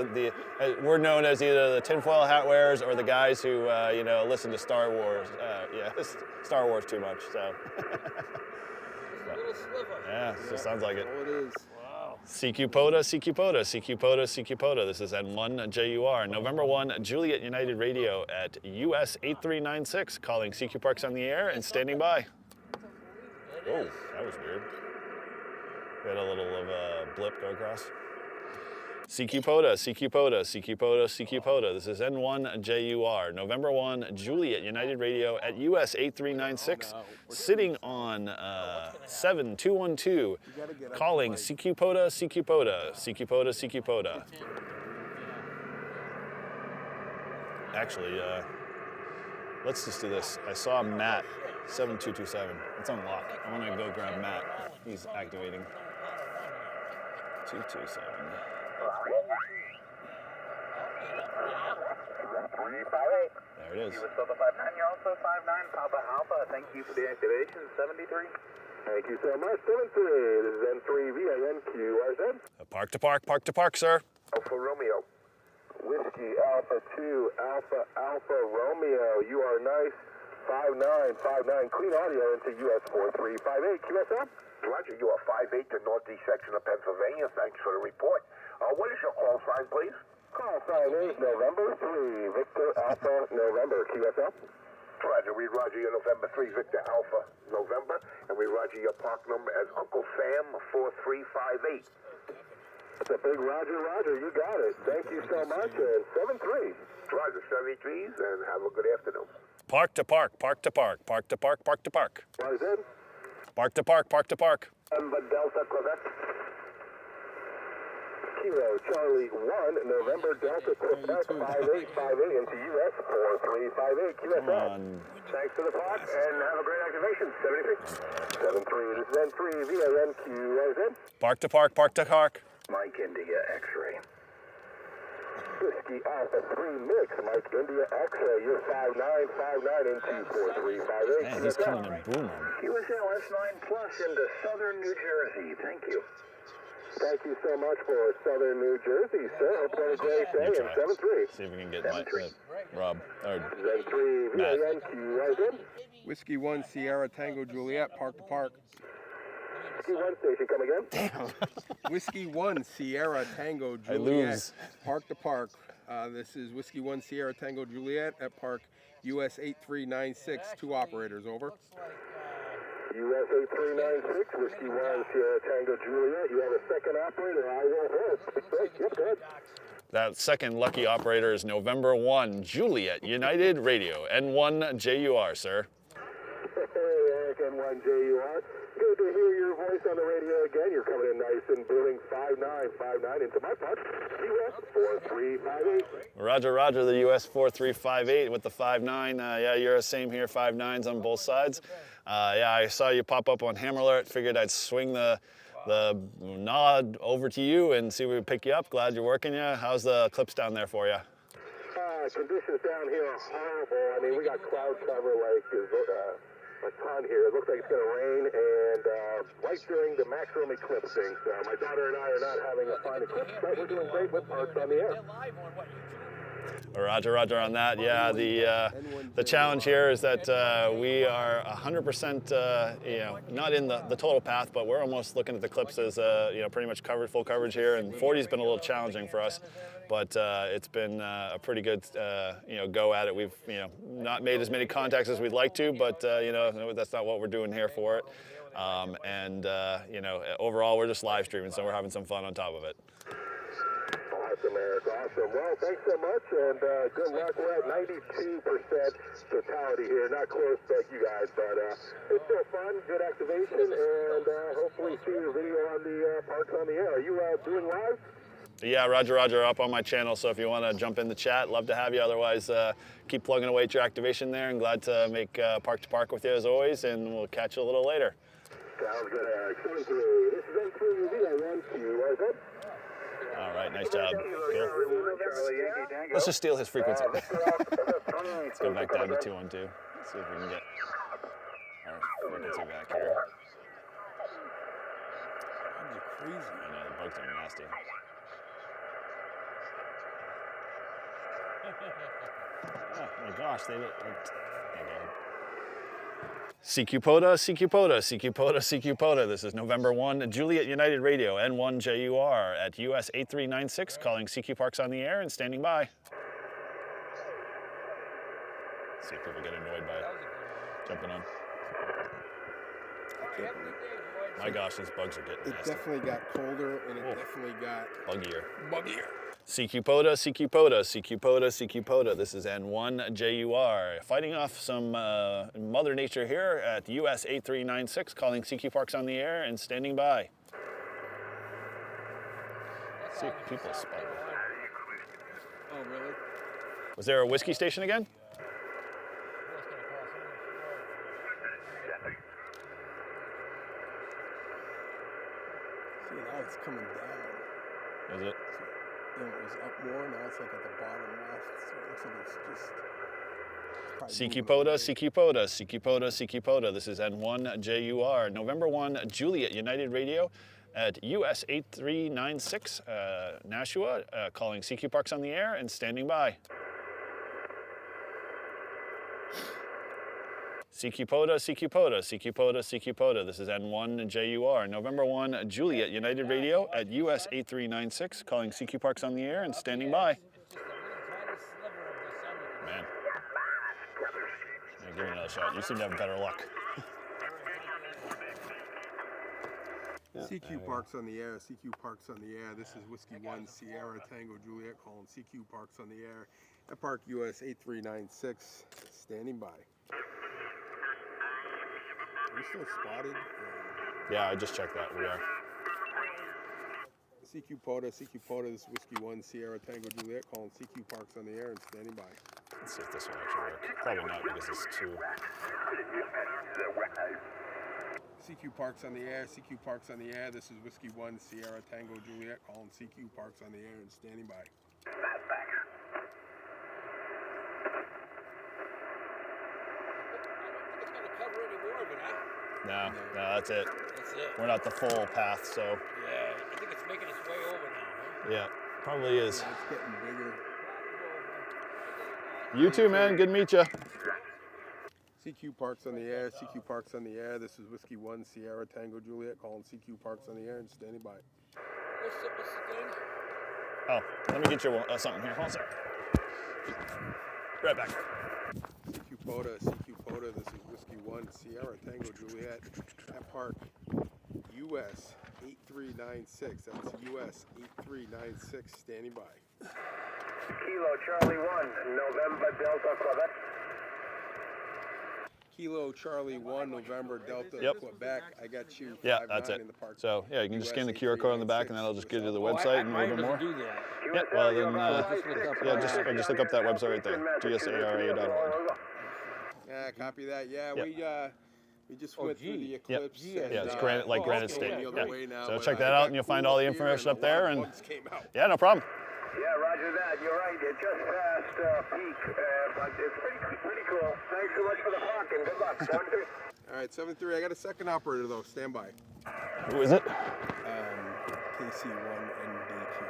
we're known as either the tinfoil hat wearers or the guys who, you know, listen to Star Wars. Yeah, Star Wars too much, so. A little sliver. Yeah, so sounds like it. All it is. Wow. CQ POTA, CQ POTA, CQ POTA, CQ POTA. This is N1JUR, November 1, Juliet United Radio at US 8396, calling CQ Parks on the air and standing by. Oh, that was weird. We had a little of a blip go across. CQ POTA, CQ POTA, CQ POTA, CQ POTA. This is N1JUR, November 1, Juliet United Radio at US 8396, sitting on 7212, calling CQ POTA, CQ POTA, CQ POTA, CQ POTA. Actually, let's just do this. I saw Matt, 7227. It's unlocked. I want to go grab Matt. He's activating. 227. There it is. US Delta 59, you're also 59, Papa Alpha. Thank you for the activation, 73. Thank you so much. 73. This is N3VANQRZ. Park to park, park to park, sir. Alpha Romeo. Whiskey Alpha 2, Alpha Alpha Romeo. You are nice. 5959. Clean audio into US 4358. QSM. Roger, you are 58 to northeast section of Pennsylvania. Thanks for the report. What is your call sign, please? Call sign is November 3, Victor Alpha November. QSM. Roger, we roger your November 3, Victor Alpha November, and we roger your park number as Uncle Sam 4358. That's a big Roger, Roger. You got it. Thank you so much. And 73. Roger, 73s, and have a good afternoon. Park to park, park to park, park to park, park to park. What is it? Park to park, park to park. November Delta Quebec. Kilo Charlie 1, November Delta Quebec 5858 into US 4358. QSM. Come on. Thanks for the park and have a great activation. 73. 73. This is N3VANQRZ. Park to park, park to park. Mike India X-ray. Whiskey Alpha 3 Mix, Mike India X-ray. You're 5959 into 4358. Man, he's coming in boom. USL S9 Plus into southern New Jersey. Thank you. Thank you so much for Southern New Jersey, sir. Hope you have a great day. And 7-3. See if we can get Rob or 7-3 VAN QRZ. Whiskey 1 Sierra Tango Juliet, park to park. Whiskey 1 station, come again? Damn. Whiskey 1 Sierra Tango I Juliet, lose. park to park. This is Whiskey 1 Sierra Tango Juliet at park US 8396. 2 operators, over. US 8396, Whiskey 1 Sierra Tango Juliet. You have a second operator. I will hold. Yep, good. That second lucky operator is November 1 Juliet United Radio N1 JUR, sir. Hey, Eric N1 JUR. Good to hear your voice on the radio again. You're coming in nice and booming 5959 into my part. US 4358. Roger, Roger, the US 4358 with the 59. Yeah, you're the same here, 59s on both sides. Yeah, I saw you pop up on Hammer Alert. Figured I'd swing the nod over to you and see if we would pick you up. Glad you're working. Yeah, how's the Eclipse down there for you? Conditions down here are horrible. I mean, we got cloud cover like a ton here. It looks like it's going to rain, and right during the maximum eclipsing. So my daughter and I are not having a fine eclipse, but we're doing great with parks on the air. Roger, Roger on that. Yeah, the challenge here is that we are 100%, not in the total path, but we're almost looking at the Eclipse as, pretty much covered, full coverage here. And 40's been a little challenging for us, but it's been a pretty good, go at it. We've, not made as many contacts as we'd like to, but that's not what we're doing here for it. Overall, we're just live streaming, so we're having some fun on top of it. Awesome, Eric. Awesome. Well, thanks so much, and good luck. We're at 92% totality here. Not close like you guys, but it's still fun, good activation, and hopefully see your video on the parks on the air. Are you doing live? Yeah, Roger, Roger, up on my channel, so if you want to jump in the chat, love to have you. Otherwise, keep plugging away at your activation there, and glad to make Park to Park with you as always, and we'll catch you a little later. Sounds good, Eric. 7-3. This is N3 QRZ. All right, nice job. Cool. Let's just steal his frequency. Let's go back down to 212. See if we can get our frequency back here. Bugs are crazy. I know, the bugs are nasty. Oh my gosh, they look like... CQ POTA, CQ POTA, CQ POTA, CQ POTA. This is November 1 Juliet United Radio N1 JUR at US 8396, calling CQ Parks on the air and standing by. See if people get annoyed by jumping on. My gosh, these bugs are getting nasty. It definitely got colder, and it definitely got buggier. CQ POTA, CQ POTA, CQ POTA, CQ POTA. This is N1 JUR. Fighting off some Mother Nature here at US 8396, calling CQ Parks on the air and standing by. Let's see if people spot. Oh, really? Was there a whiskey station again? See, now it's coming down. Is it? It was up more, now it's like at the bottom left, so it looks like it's just... CQ POTA, CQ POTA, CQ POTA, CQ POTA. This is N1 JUR, November 1 Juliet United Radio at US 8396, Nashua, calling CQ Parks on the air and standing by. CQ POTA, CQ POTA, CQ POTA, CQ POTA. This is N1 JUR, November 1 Juliet United Radio at US 8396, calling CQ Parks on the air and standing by. Man. Yeah, give me another shot. You seem to have better luck. CQ Parks on the air, CQ Parks on the air. This is Whiskey 1 Sierra Tango Juliet calling CQ Parks on the air at Park US 8396, standing by. Are we still spotted? Yeah, I just checked that. We are. CQ POTA, CQ POTA. This is Whiskey 1 Sierra Tango Juliet calling CQ Parks on the air and standing by. Let's see if this will actually work. Probably not because it's too... CQ Parks on the air, CQ Parks on the air. This is Whiskey 1 Sierra Tango Juliet calling CQ Parks on the air and standing by. Cover any more of it, huh? No, that's it. That's it. We're not the full path, so. Yeah. think it's making its way over now, huh? Yeah, probably is. Yeah, it's getting bigger. You too, man. Good to meet you. CQ Parks on the air. CQ Parks on the air. This is Whiskey 1 Sierra Tango Juliet calling CQ Parks on the air and standing by. What's the thing? Oh, let me get you something here. Hold on a second. Right back. CQ POTA, this is Whiskey 1 Sierra Tango Juliet at Park US 8396. That's US 8396 standing by. Kilo Charlie 1, November Delta Quebec. Kilo Charlie 1 November Delta Quebec. I got you. Yeah, that's it. In the park. So yeah, you can just scan the QR code on the back, and that'll just get you to the website and a little bit more. Do that. Yeah, well then, just look up that website right there, gsara.org. Yeah, copy that. Yeah, we just went through the Yep. Eclipse. Yeah, And, it's Granite State. the other way now, So but check I that got out, and you'll find all the cool up here information up there. a lot And of bugs came out. yeah, no problem. Yeah, roger that. You're right. It just passed peak, but it's pretty cool. Thanks so much for the parking. Good luck. 7-3. All right, 7-3. I got a second operator though. Stand by. Who is it? KC1NDQ.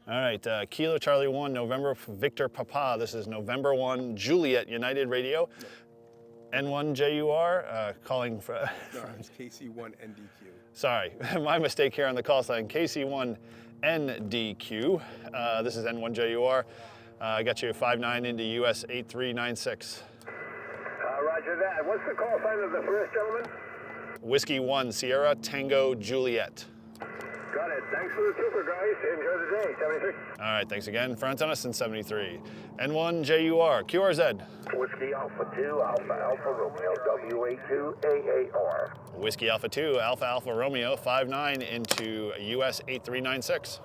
All right, Kilo Charlie 1, November Victor Papa. This is November 1 Juliet United Radio. N1JUR calling for. No, it's KC1NDQ. Sorry, my mistake here on the call sign. KC1NDQ. This is N1JUR. I got you 59 into US 8396. Roger that. What's the call sign of the first gentleman? Whiskey 1 Sierra Tango Juliet. Got it. Thanks for the super, guys. Enjoy the day. 73. All right, thanks again for antennas in 73. N1JUR, QRZ. Whiskey Alpha 2, Alpha Romeo, WA2, AAR. Whiskey Alpha 2, Alpha Romeo, 59 into US 8396.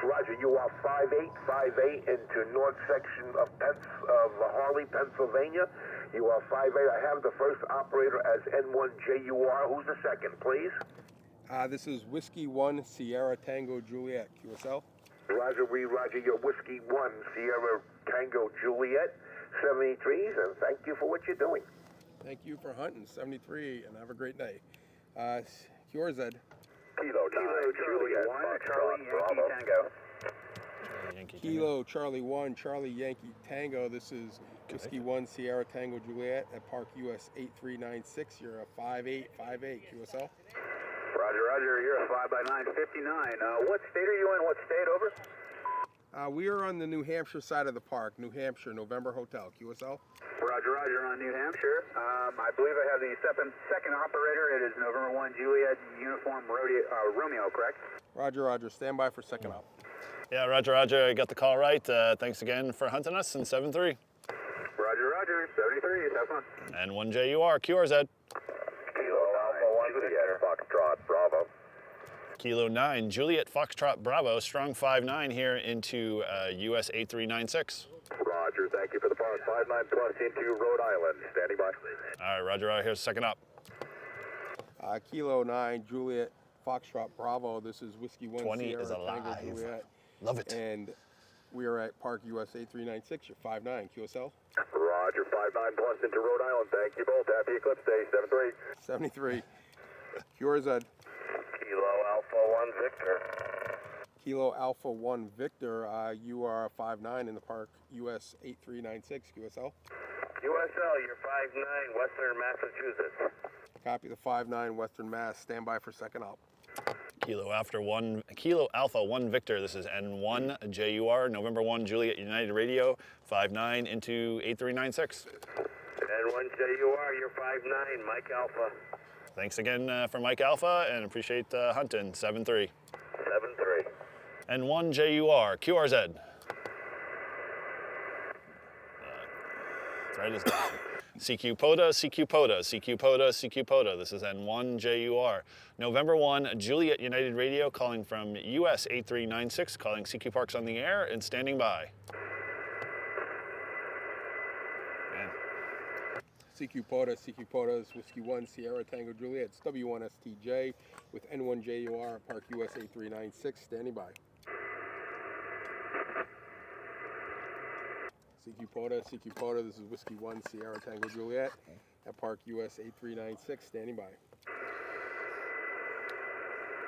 Roger, you are 5858 into north section of Harley, Pennsylvania. You are 58. I have the first operator as N1JUR. Who's the second, please? This is Whiskey 1 Sierra Tango Juliet. QSL. Roger, roger your Whiskey 1 Sierra Tango Juliet 73s, and thank you for what you're doing. Thank you for hunting 73, and have a great night. QRZ. Kilo Charlie 1, Charlie Yankee Tango. Kilo Charlie 1, Charlie Yankee Tango. This is Whiskey 1 Sierra Tango Juliet at Park US 8396. You're a 5858 QSL. Roger, you're a 5x959. What state are you in? What state, over? We are on the New Hampshire side of the park, New Hampshire, November Hotel, QSL. Roger, on New Hampshire. I believe I have the second operator. It is November 1 Juliet Uniform Romeo, correct? Roger, stand by for second op. Yeah, Roger, I got the call right. Thanks again for hunting us in 7-3. Roger, 73, have fun. N1JUR, QRZ. Kilo Alpha 1 Juliet Foxtrot Bravo. Kilo 9, Juliet Foxtrot Bravo, strong 5-9 here into US 8396. Roger, thank you for the park. 59 plus into Rhode Island, standing by. All right, Roger, here's second up. Kilo 9, Juliet Foxtrot Bravo. This is Whiskey 1 20 Sierra is Tango alive. Juliet. Love it. And we are at Park US 8396. You're 5-9 QSL. Roger, 59 plus into Rhode Island. Thank you both. Happy Eclipse Day, 7-3. 73. QRZ. Kilo Alpha 1 Victor. Kilo Alpha 1 Victor. You are 5-9 in the Park US 8396 QSL. USL, you're 5-9, Western Massachusetts. Copy the 5-9 Western Mass. Stand by for second op. Kilo Alpha 1 Victor. This is N1JUR, November 1 Juliet United Radio, 5-9 into 8396. N1JUR, you're 5-9, Mike Alpha. Thanks again for Mike Alpha, and appreciate hunting 7-3. 7-3. N1JUR, QRZ. Right is down. CQ POTA. This is N1JUR. November 1, Juliet United Radio, calling from US 8396, calling CQ Parks on the air and standing by. Man. CQ POTA is Whiskey 1 Sierra Tango Juliet. It's W1STJ with N1JUR at Park US 8396, standing by. CQ POTA, this is Whiskey 1 Sierra Tango Juliet at Park US 8396, standing by.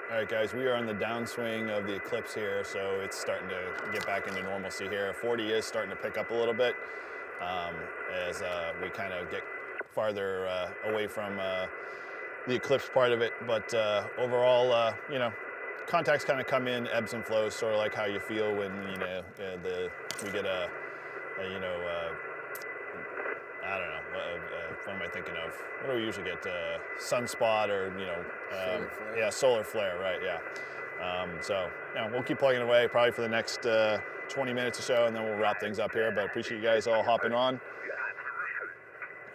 All right, guys, we are on the downswing of the Eclipse here, so it's starting to get back into normalcy here. 40 is starting to pick up a little bit as we kind of get farther away from the Eclipse part of it. But overall, you know, contacts kind of come in, ebbs and flows, sort of like how you feel when, you know, we get a you know, I don't know, what am I thinking of? What do we usually get? Sunspot or, you know, Solar flare. Yeah, solar flare, right, yeah. So, you know, we'll keep plugging away probably for the next 20 minutes or so, and then we'll wrap things up here, but appreciate you guys all hopping on.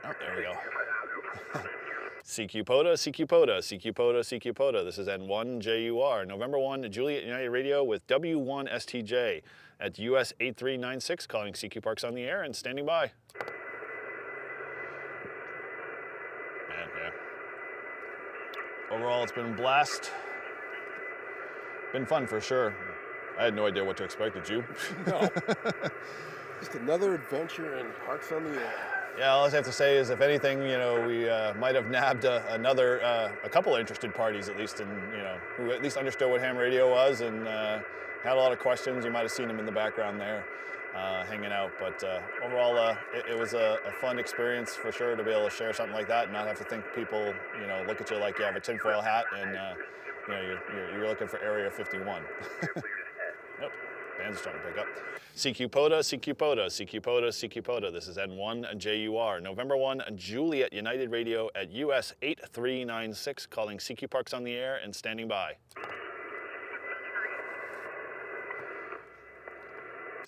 Oh, there we go. CQ POTA, CQ POTA, CQ POTA, CQ POTA. This is N1JUR, November 1, Juliet United Radio with W1STJ at US 8396, calling CQ Parks on the air and standing by. And yeah. Overall, it's been a blast. Been fun for sure. I had no idea what to expect. Did you? No. Just another adventure in Parks on the Air. Yeah, all I have to say is, if anything, you know, we might have nabbed a couple of interested parties, at least, in, you know, who at least understood what ham radio was and had a lot of questions. You might have seen them in the background there, hanging out. But overall, it was a fun experience for sure to be able to share something like that and not have to think people, you know, look at you like you have a tinfoil hat and you know, you're looking for Area 51. Nope. Band's starting to pick up. CQ POTA, CQ POTA, CQ POTA, CQ POTA. This is N1JUR, November 1, Juliet United Radio at US 8396, calling CQ Parks on the air and standing by.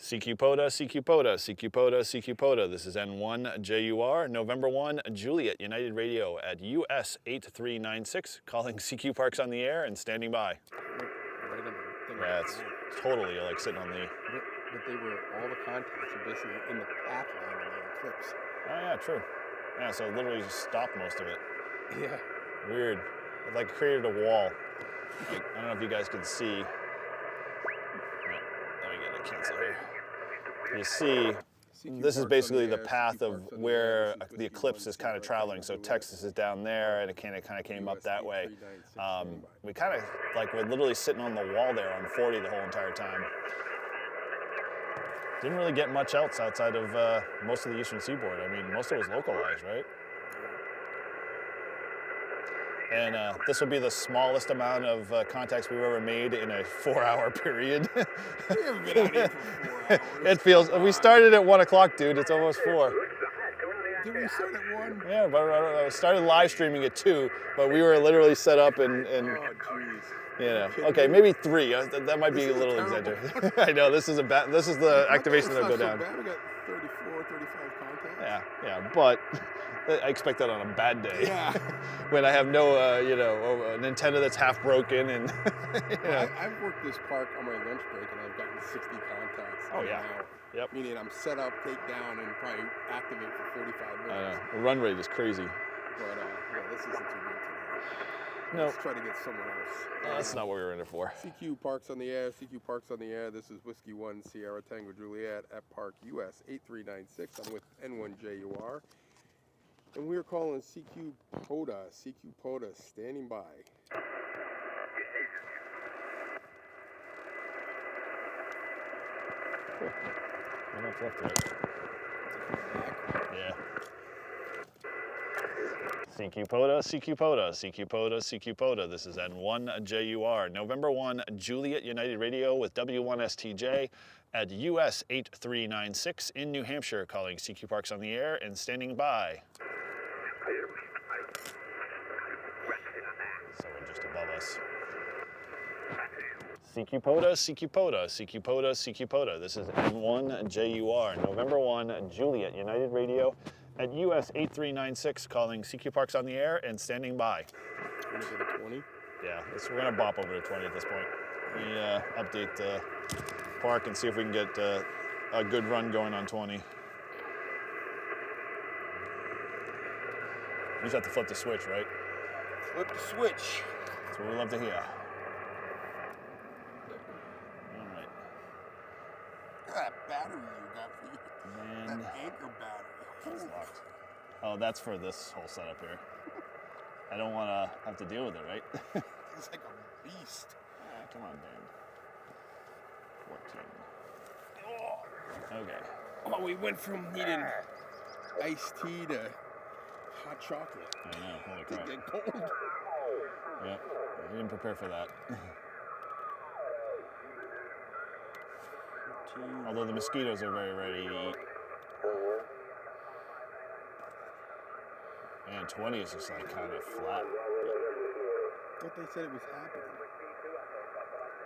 CQ POTA, CQ POTA, CQ POTA, CQ POTA. This is N1JUR, November 1, Juliet United Radio at US 8396, calling CQ Parks on the air and standing by. Yeah, it's totally like sitting on the... But they were, all the contacts are basically in the path line of the Eclipse. Oh yeah, true. Yeah, so it literally just stopped most of it. Yeah. Weird. It like created a wall. Like, I don't know if you guys can see. No, let me get a cancel here. You see, this is basically the path of where the Eclipse is kind of traveling. So Texas is down there, and it kind of came up that way. We kind of, like, we're literally sitting on the wall there on 40 the whole entire time. Didn't really get much else outside of most of the eastern seaboard. I mean, most of it was localized, right? And this will be the smallest amount of contacts we've ever made in a 4-hour period. We haven't been out here for 4 hours. It feels, we started at 1 o'clock, dude. It's almost 4. Did we start at 1? Yeah, but I started live streaming at 2, but we were literally set up and oh, jeez. You know, okay, maybe 3. That might be a little exaggerated. I know, this is the activation that'll go down. We got 34, 35 contacts. Yeah, but I expect that on a bad day. Yeah. When I have no, you know, an antenna that's half broken and, you know. I've worked this park on my lunch break and I've gotten 60 contacts. Oh, yeah. Yep. Meaning I'm set up, take down, and probably activate for 45 minutes. I know. The run rate is crazy. But, yeah, this isn't too good today. No. Let's try to get someone else. That's not what we were in it for. CQ Parks on the air. CQ Parks on the air. This is Whiskey 1 Sierra Tango Juliet at Park US 8396. I'm with N1JUR. And we are calling CQ POTA. CQ POTA standing by. Cool. One up left right. Yeah. CQ POTA, CQ POTA, CQ POTA, CQ POTA. This is N1JUR, November 1, Juliet United Radio with W1STJ at US 8396 in New Hampshire, calling CQ Parks on the air and standing by. Someone just above us. CQ POTA, CQ POTA, CQ POTA, CQ POTA. This is N1JUR, November 1, Juliet United Radio at US 8396, calling CQ Parks on the air and standing by. We're going to go to 20? Yeah, we're going to bop over to 20 at this point. We update the park and see if we can get a good run going on 20. You just have to flip the switch, right? Flip the switch. That's what we love to hear. All right. Look at that battery you got for you. And that anchor battery. it's locked. Oh, that's for this whole setup here. I don't want to have to deal with it, right? It's like beast. Ah, come on, Dan. 14. Okay. Oh, we went from needing iced tea to hot chocolate. I know, holy Did crap. it get cold? Yep, I didn't prepare for that. Although the mosquitoes are very ready to eat. And 20 is just like kind of flat. I thought they said it was happening.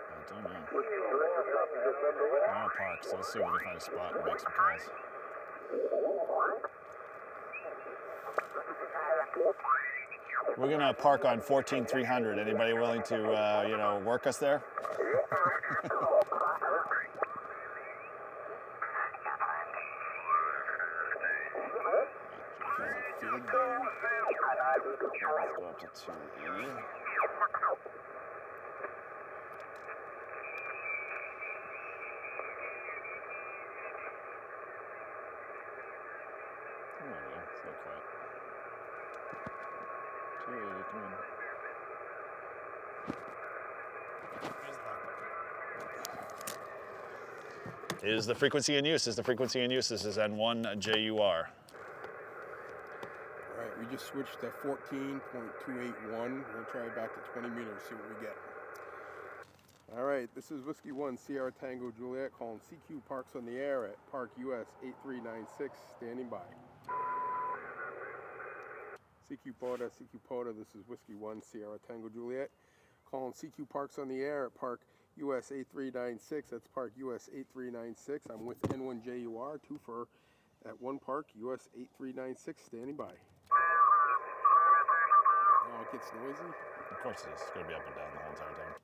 I don't know. We're on a park, so let's see if we can find a spot and make some calls. We're gonna park on 14,300. Anybody willing to, you know, work us there? Let's go up to 280. There we go. It's not quite. 280, come on. Is the frequency in use? Is the frequency in use? This is N1JUR. All right, we just switched to 14.281. We'll try it back to 20 meters, see what we get. All right, this is Whiskey 1, Sierra Tango Juliet, calling CQ Parks on the air at Park US 8396, standing by. CQ POTA, this is Whiskey 1, Sierra Tango Juliet, calling CQ Parks on the air at Park US 8396, that's Park US 8396. I'm with N1JUR, 2 for at 1 Park US 8396, standing by. Oh, it gets noisy? Of course it is. It's going to be up and down the whole entire time.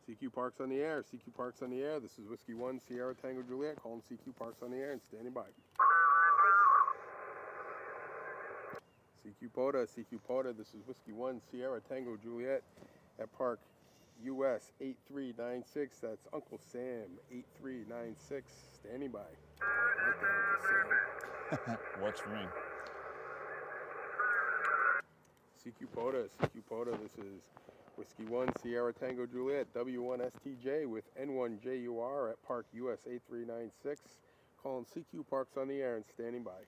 CQ Parks on the air, CQ Parks on the air. This is Whiskey 1, Sierra Tango Juliet, calling CQ Parks on the air and standing by. CQ POTA, this is Whiskey 1, Sierra Tango Juliet at Park US 8396. That's Uncle Sam 8396, standing by. I like that, Uncle Sam. Works for me. CQ POTA, this is Whiskey 1, Sierra Tango Juliet, W1STJ with N1JUR at Park US 8396, calling CQ Parks on the air and standing by.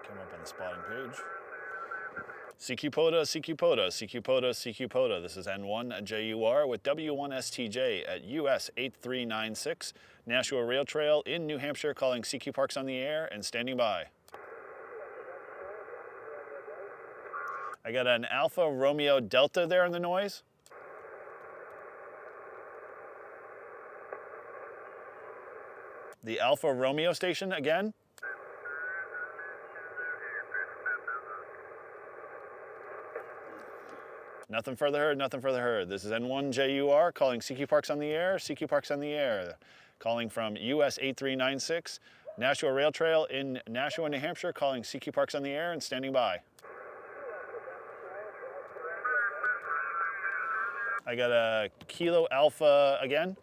Come up on the spotting page. CQ POTA, CQ POTA, CQ POTA, CQ POTA. This is N1JUR with W1STJ at US 8396, Nashua Rail Trail in New Hampshire, calling CQ Parks on the air and standing by. I got an Alpha Romeo Delta there in the noise. The Alpha Romeo station again. Nothing further heard, nothing further heard. This is N1JUR calling CQ Parks on the air, CQ Parks on the air. Calling from US 8396, Nashua Rail Trail in Nashua, New Hampshire, calling CQ Parks on the air and standing by. I got a Kilo Alpha again.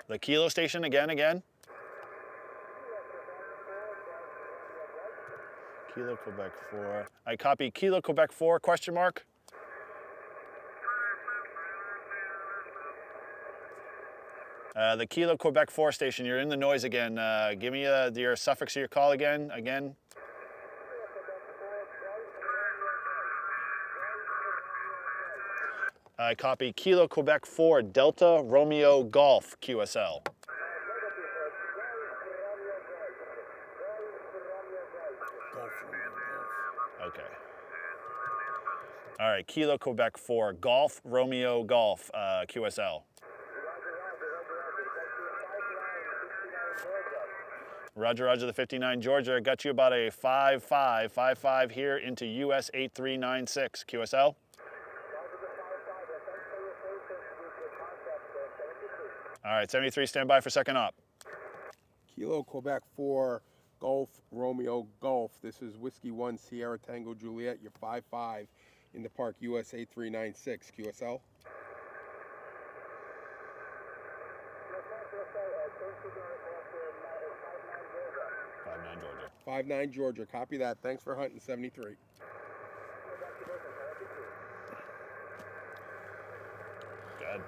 The Kilo station again. Kilo Quebec 4. I copy Kilo Quebec 4, question mark. The Kilo Quebec 4 station, you're in the noise again. Give me your suffix of your call again. I copy Kilo Quebec 4 Delta Romeo Golf QSL. Okay. All right, Kilo Quebec 4 Golf Romeo Golf QSL. Roger, the 59 Georgia. Got you about a 55 here into US 8396 QSL. All right, 73, stand by for second up. Kilo Quebec 4 Golf Romeo Golf. This is Whiskey 1 Sierra Tango Juliet, your 55 in the Park US 8396 QSL. Georgia. 59 Georgia. Copy that. Thanks for hunting 73. Good.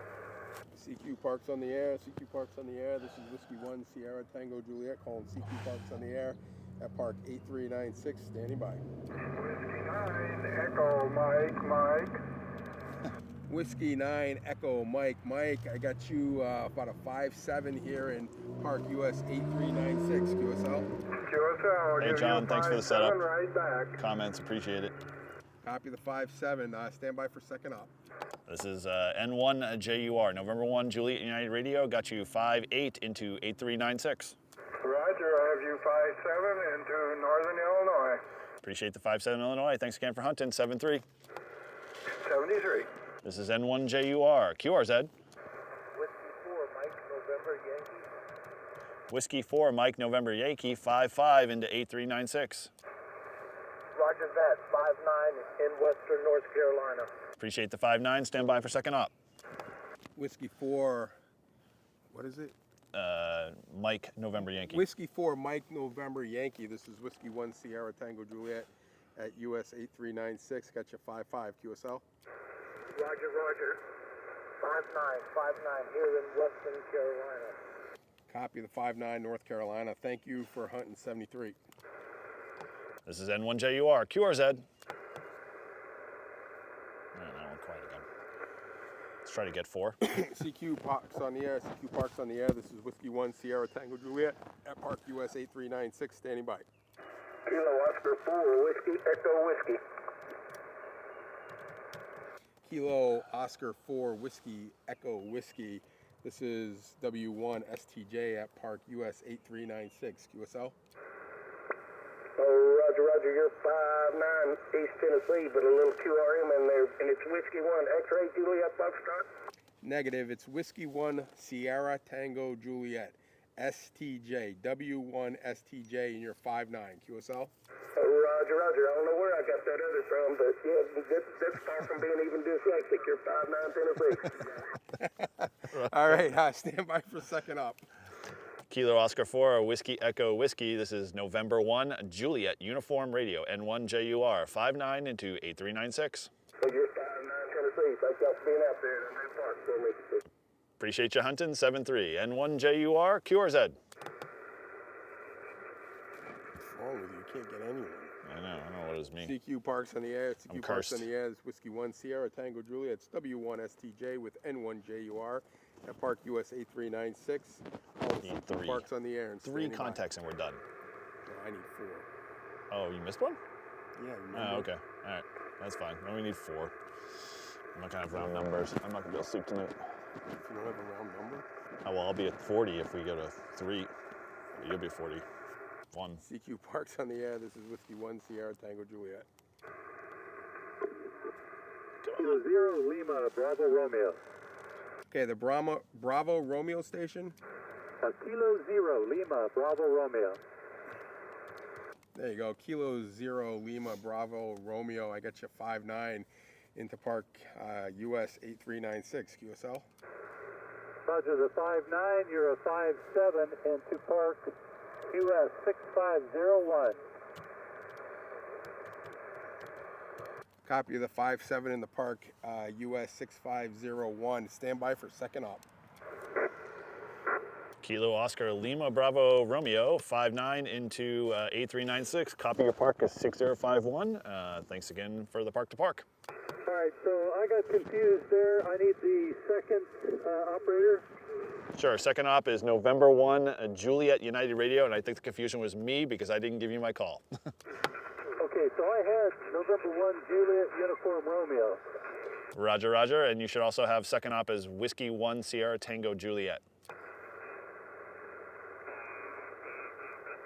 CQ Parks on the air. CQ Parks on the air. This is Whiskey 1 Sierra Tango Juliet calling CQ Parks on the air at Park 8396. Standing by. Whiskey 9, Echo, Mike. Whiskey 9 Echo Mike. I got you about a 5-7 here in Park US 8396. QSL. Hey John, thanks for the setup. Right back. Comments, appreciate it. Copy the 5-7. Stand by for second up. This is N1 JUR, November 1 Juliet United Radio. Got you 5-8 into 8396. Roger, I have you 5-7 into Northern Illinois. Appreciate the 5-7 Illinois. Thanks again for hunting. 7-3. 73. This is N1 JUR. QRZ. Whiskey 4, Mike November Yankee. Whiskey 4 Mike November Yankee. 5-5 into 8396. Roger that, 5-9 in Western North Carolina. Appreciate the 5-9. Stand by for second up. Whiskey 4. What is it? Mike November Yankee. Whiskey 4 Mike November Yankee. This is Whiskey 1 Sierra Tango Juliet at US 8396. Got you 5-5 QSL. Roger. 5-9 here in Western Carolina. Copy the 5-9 North Carolina. Thank you for hunting 73. This is N1 JUR. QRZ. That one quiet again. Let's try to get 4. CQ Parks on the air. CQ Parks on the air. This is Whiskey 1 Sierra Tango Juliet at Park US 8396. Standing by. Kilo Oscar 4, Whiskey, Echo Whiskey. Kilo Oscar 4 Whiskey Echo Whiskey. This is W1 STJ at Park US 8396. QSL. Oh, Roger, you're 5-9 East Tennessee, but a little QRM in there, and it's Whiskey 1 X-Ray Juliet Foxtrot? Negative. It's Whiskey 1 Sierra Tango Juliet. STJ. W1 STJ, and you're 5-9. QSL? Oh, Roger. I don't know where I got that other from, but yeah, that's far from being even dyslexic. You're 5-9 Tennessee. All right, stand by for second up. Kilo Oscar 4 Whiskey Echo Whiskey. This is November 1 Juliet Uniform Radio. N1 JUR. 5-9 into 8396. So you're 5-9 Tennessee. Thank y'all for being out there in that park for me. Appreciate you hunting. 7-3. N1 JUR. QRZ. What's wrong with you? You can't get anyone. I know what it was me. CQ Parks on the air. I'm CQ Parks cursed. on the air. It's Whiskey 1 Sierra Tango Juliet. It's W1 STJ with N1 JUR at Park US 8396. Need 3. Parks on the air. And 3 contacts and we're done. No, I need 4. Oh, you missed one? Yeah. Oh, okay. All right. That's fine. Then we need 4. I'm not going to have round numbers. I'm not going to be able to sleep tonight. If you don't have a round number? Oh, well, I'll be at 40 if we go to 3. You'll be 41. CQ Parks on the air. This is Whiskey 1 Sierra Tango Juliet. Kilo 0 Lima Bravo Romeo. Okay, the Bravo Romeo station. Kilo 0 Lima Bravo Romeo. There you go. Kilo 0 Lima Bravo Romeo. I got you 5-9 into Park US 8396. QSL. Roger the 5-9. You're a 5-7 into Park US 6501. Copy of the 5-7 in the Park US 6501. Stand by for second up. Kilo Oscar Lima Bravo Romeo. 5-9 into 8396. Copy your park is 6051. Thanks again for the park to park. All right, so I got confused there. I need the second operator. Sure, second op is November 1 Juliet United Radio, and I think the confusion was me because I didn't give you my call. Okay, so I had November 1 Juliet Uniform Romeo. Roger, and you should also have second op as Whiskey 1 Sierra Tango Juliet.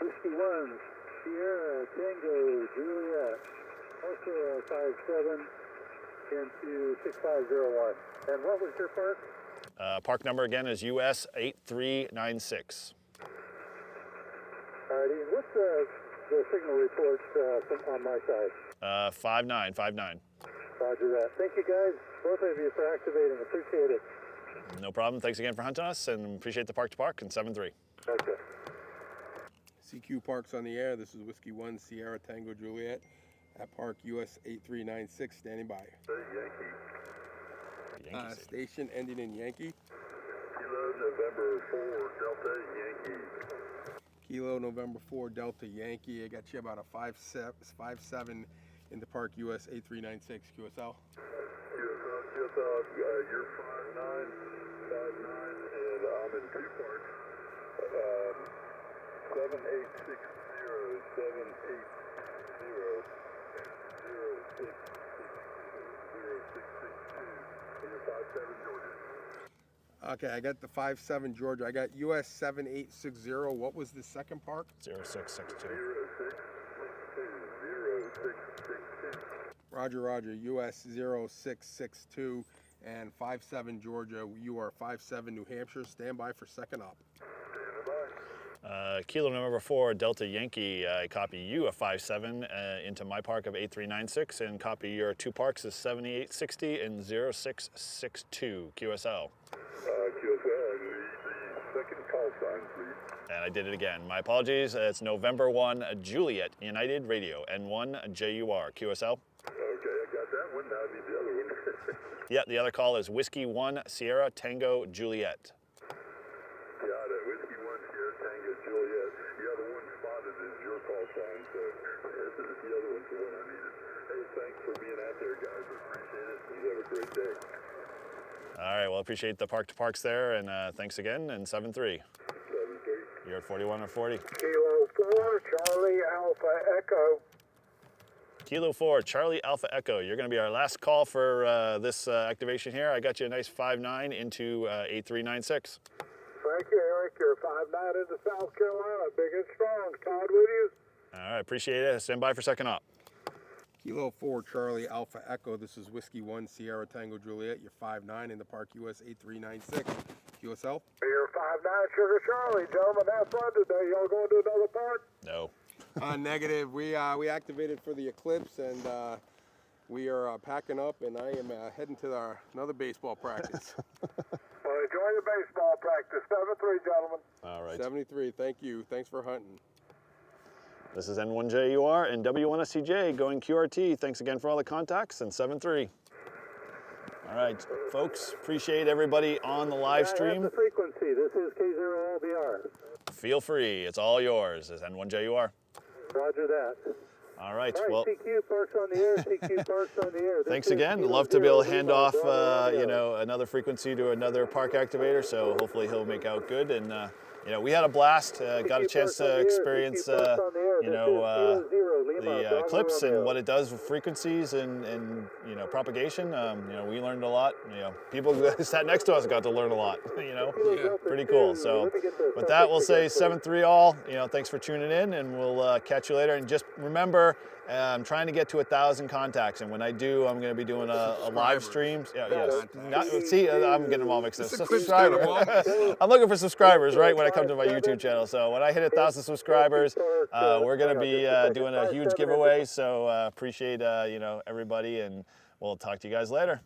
Whiskey 1 Sierra Tango Juliet, also 5-7 into 6501. And what was your park? Park number again is US 8396. All righty, and what's the signal report on my side? 5-9. Roger that. Thank you guys, both of you, for activating. Appreciate it. No problem. Thanks again for hunting us, and appreciate the park to park, and 7-3. Okay. CQ Parks on the air. This is Whiskey 1 Sierra Tango Juliet at Park US 8396, standing by. Station ending in Yankee. Kilo November 4 Delta Yankee. Kilo November 4 Delta Yankee. I got you about a 5-7 in the Park US 8396 QSL. QSL, you're 5'9", and I'm in 2 parks. 7860, 780, 0662. You're 57 Georgia. Okay, I got the 57 Georgia. I got US 7860. What was the second park? 0662. 0662. Roger, Roger. US 0662 and 57 Georgia. You are 57 New Hampshire. Stand by for second up. Kilo November 4 Delta Yankee. I copy you a 5-7 into my park of 8396 and copy your 2 parks is 7860 and 0662 QSL. QSL, the second call sign, please. And I did it again. My apologies. It's November 1 Juliet United Radio N1 JUR QSL. Okay, I got that one. Now I need the other one. Yeah, the other call is Whiskey 1 Sierra Tango Juliet. Got it. Whiskey 1 Sierra Tango Juliet. The other one spotted is your call sign, so the other one's the one I needed. Hey, thanks for being out there, guys. I appreciate it. You have a great day. All right, well, appreciate the park to parks there, and thanks again, and 7-3. 7-3. You're at 41 or 40. Kilo 4, Charlie Alpha Echo. Kilo 4, Charlie Alpha Echo. You're going to be our last call for this activation here. I got you a nice 5-9 into 8396. Thank you, Eric. You're 5'9" into South Carolina. Big and strong. Todd with you. All right, appreciate it. Stand by for second up. Kilo 4 Charlie Alpha Echo. This is Whiskey 1 Sierra Tango Juliet. You're 5'9" in the Park US 8396. QSL. You're 5'9" Sugar Charlie. Gentlemen, have fun today. Y'all going to another park? No. Negative. We activated for the Eclipse, and we are packing up, and I am heading to another baseball practice. Well, enjoy your baseball practice. 7-3, gentlemen. All right. 73. Thank you. Thanks for hunting. This is N1JUR and W1SCJ going QRT. Thanks again for all the contacts, and 7-3. All right, folks, appreciate everybody on the live stream. The frequency. This is K0LBR. Feel free. It's all yours. It's N1JUR. Roger that. All right. Well, CQ Parks on the air. CQ Parks on the air. Thanks again. Love to be able to hand off, you know, another frequency to another park activator. So hopefully he'll make out good. And you know, we had a blast. Got a chance to experience, you know, the Eclipse and what it does with frequencies and you know, propagation. You know, we learned a lot. You know, people who sat next to us got to learn a lot. You know, pretty cool. So with that, we'll say 7-3 all. You know, thanks for tuning in, and we'll catch you later. And just remember, I'm trying to get to 1,000 contacts, and when I do, I'm going to be doing a live stream. Yeah, yes. See, I'm getting them all mixed up. Subscriber. I'm looking for subscribers, right, when I come to my YouTube channel. So when I hit 1,000 subscribers, we're going to be doing a huge giveaway. So appreciate you know, everybody, and we'll talk to you guys later.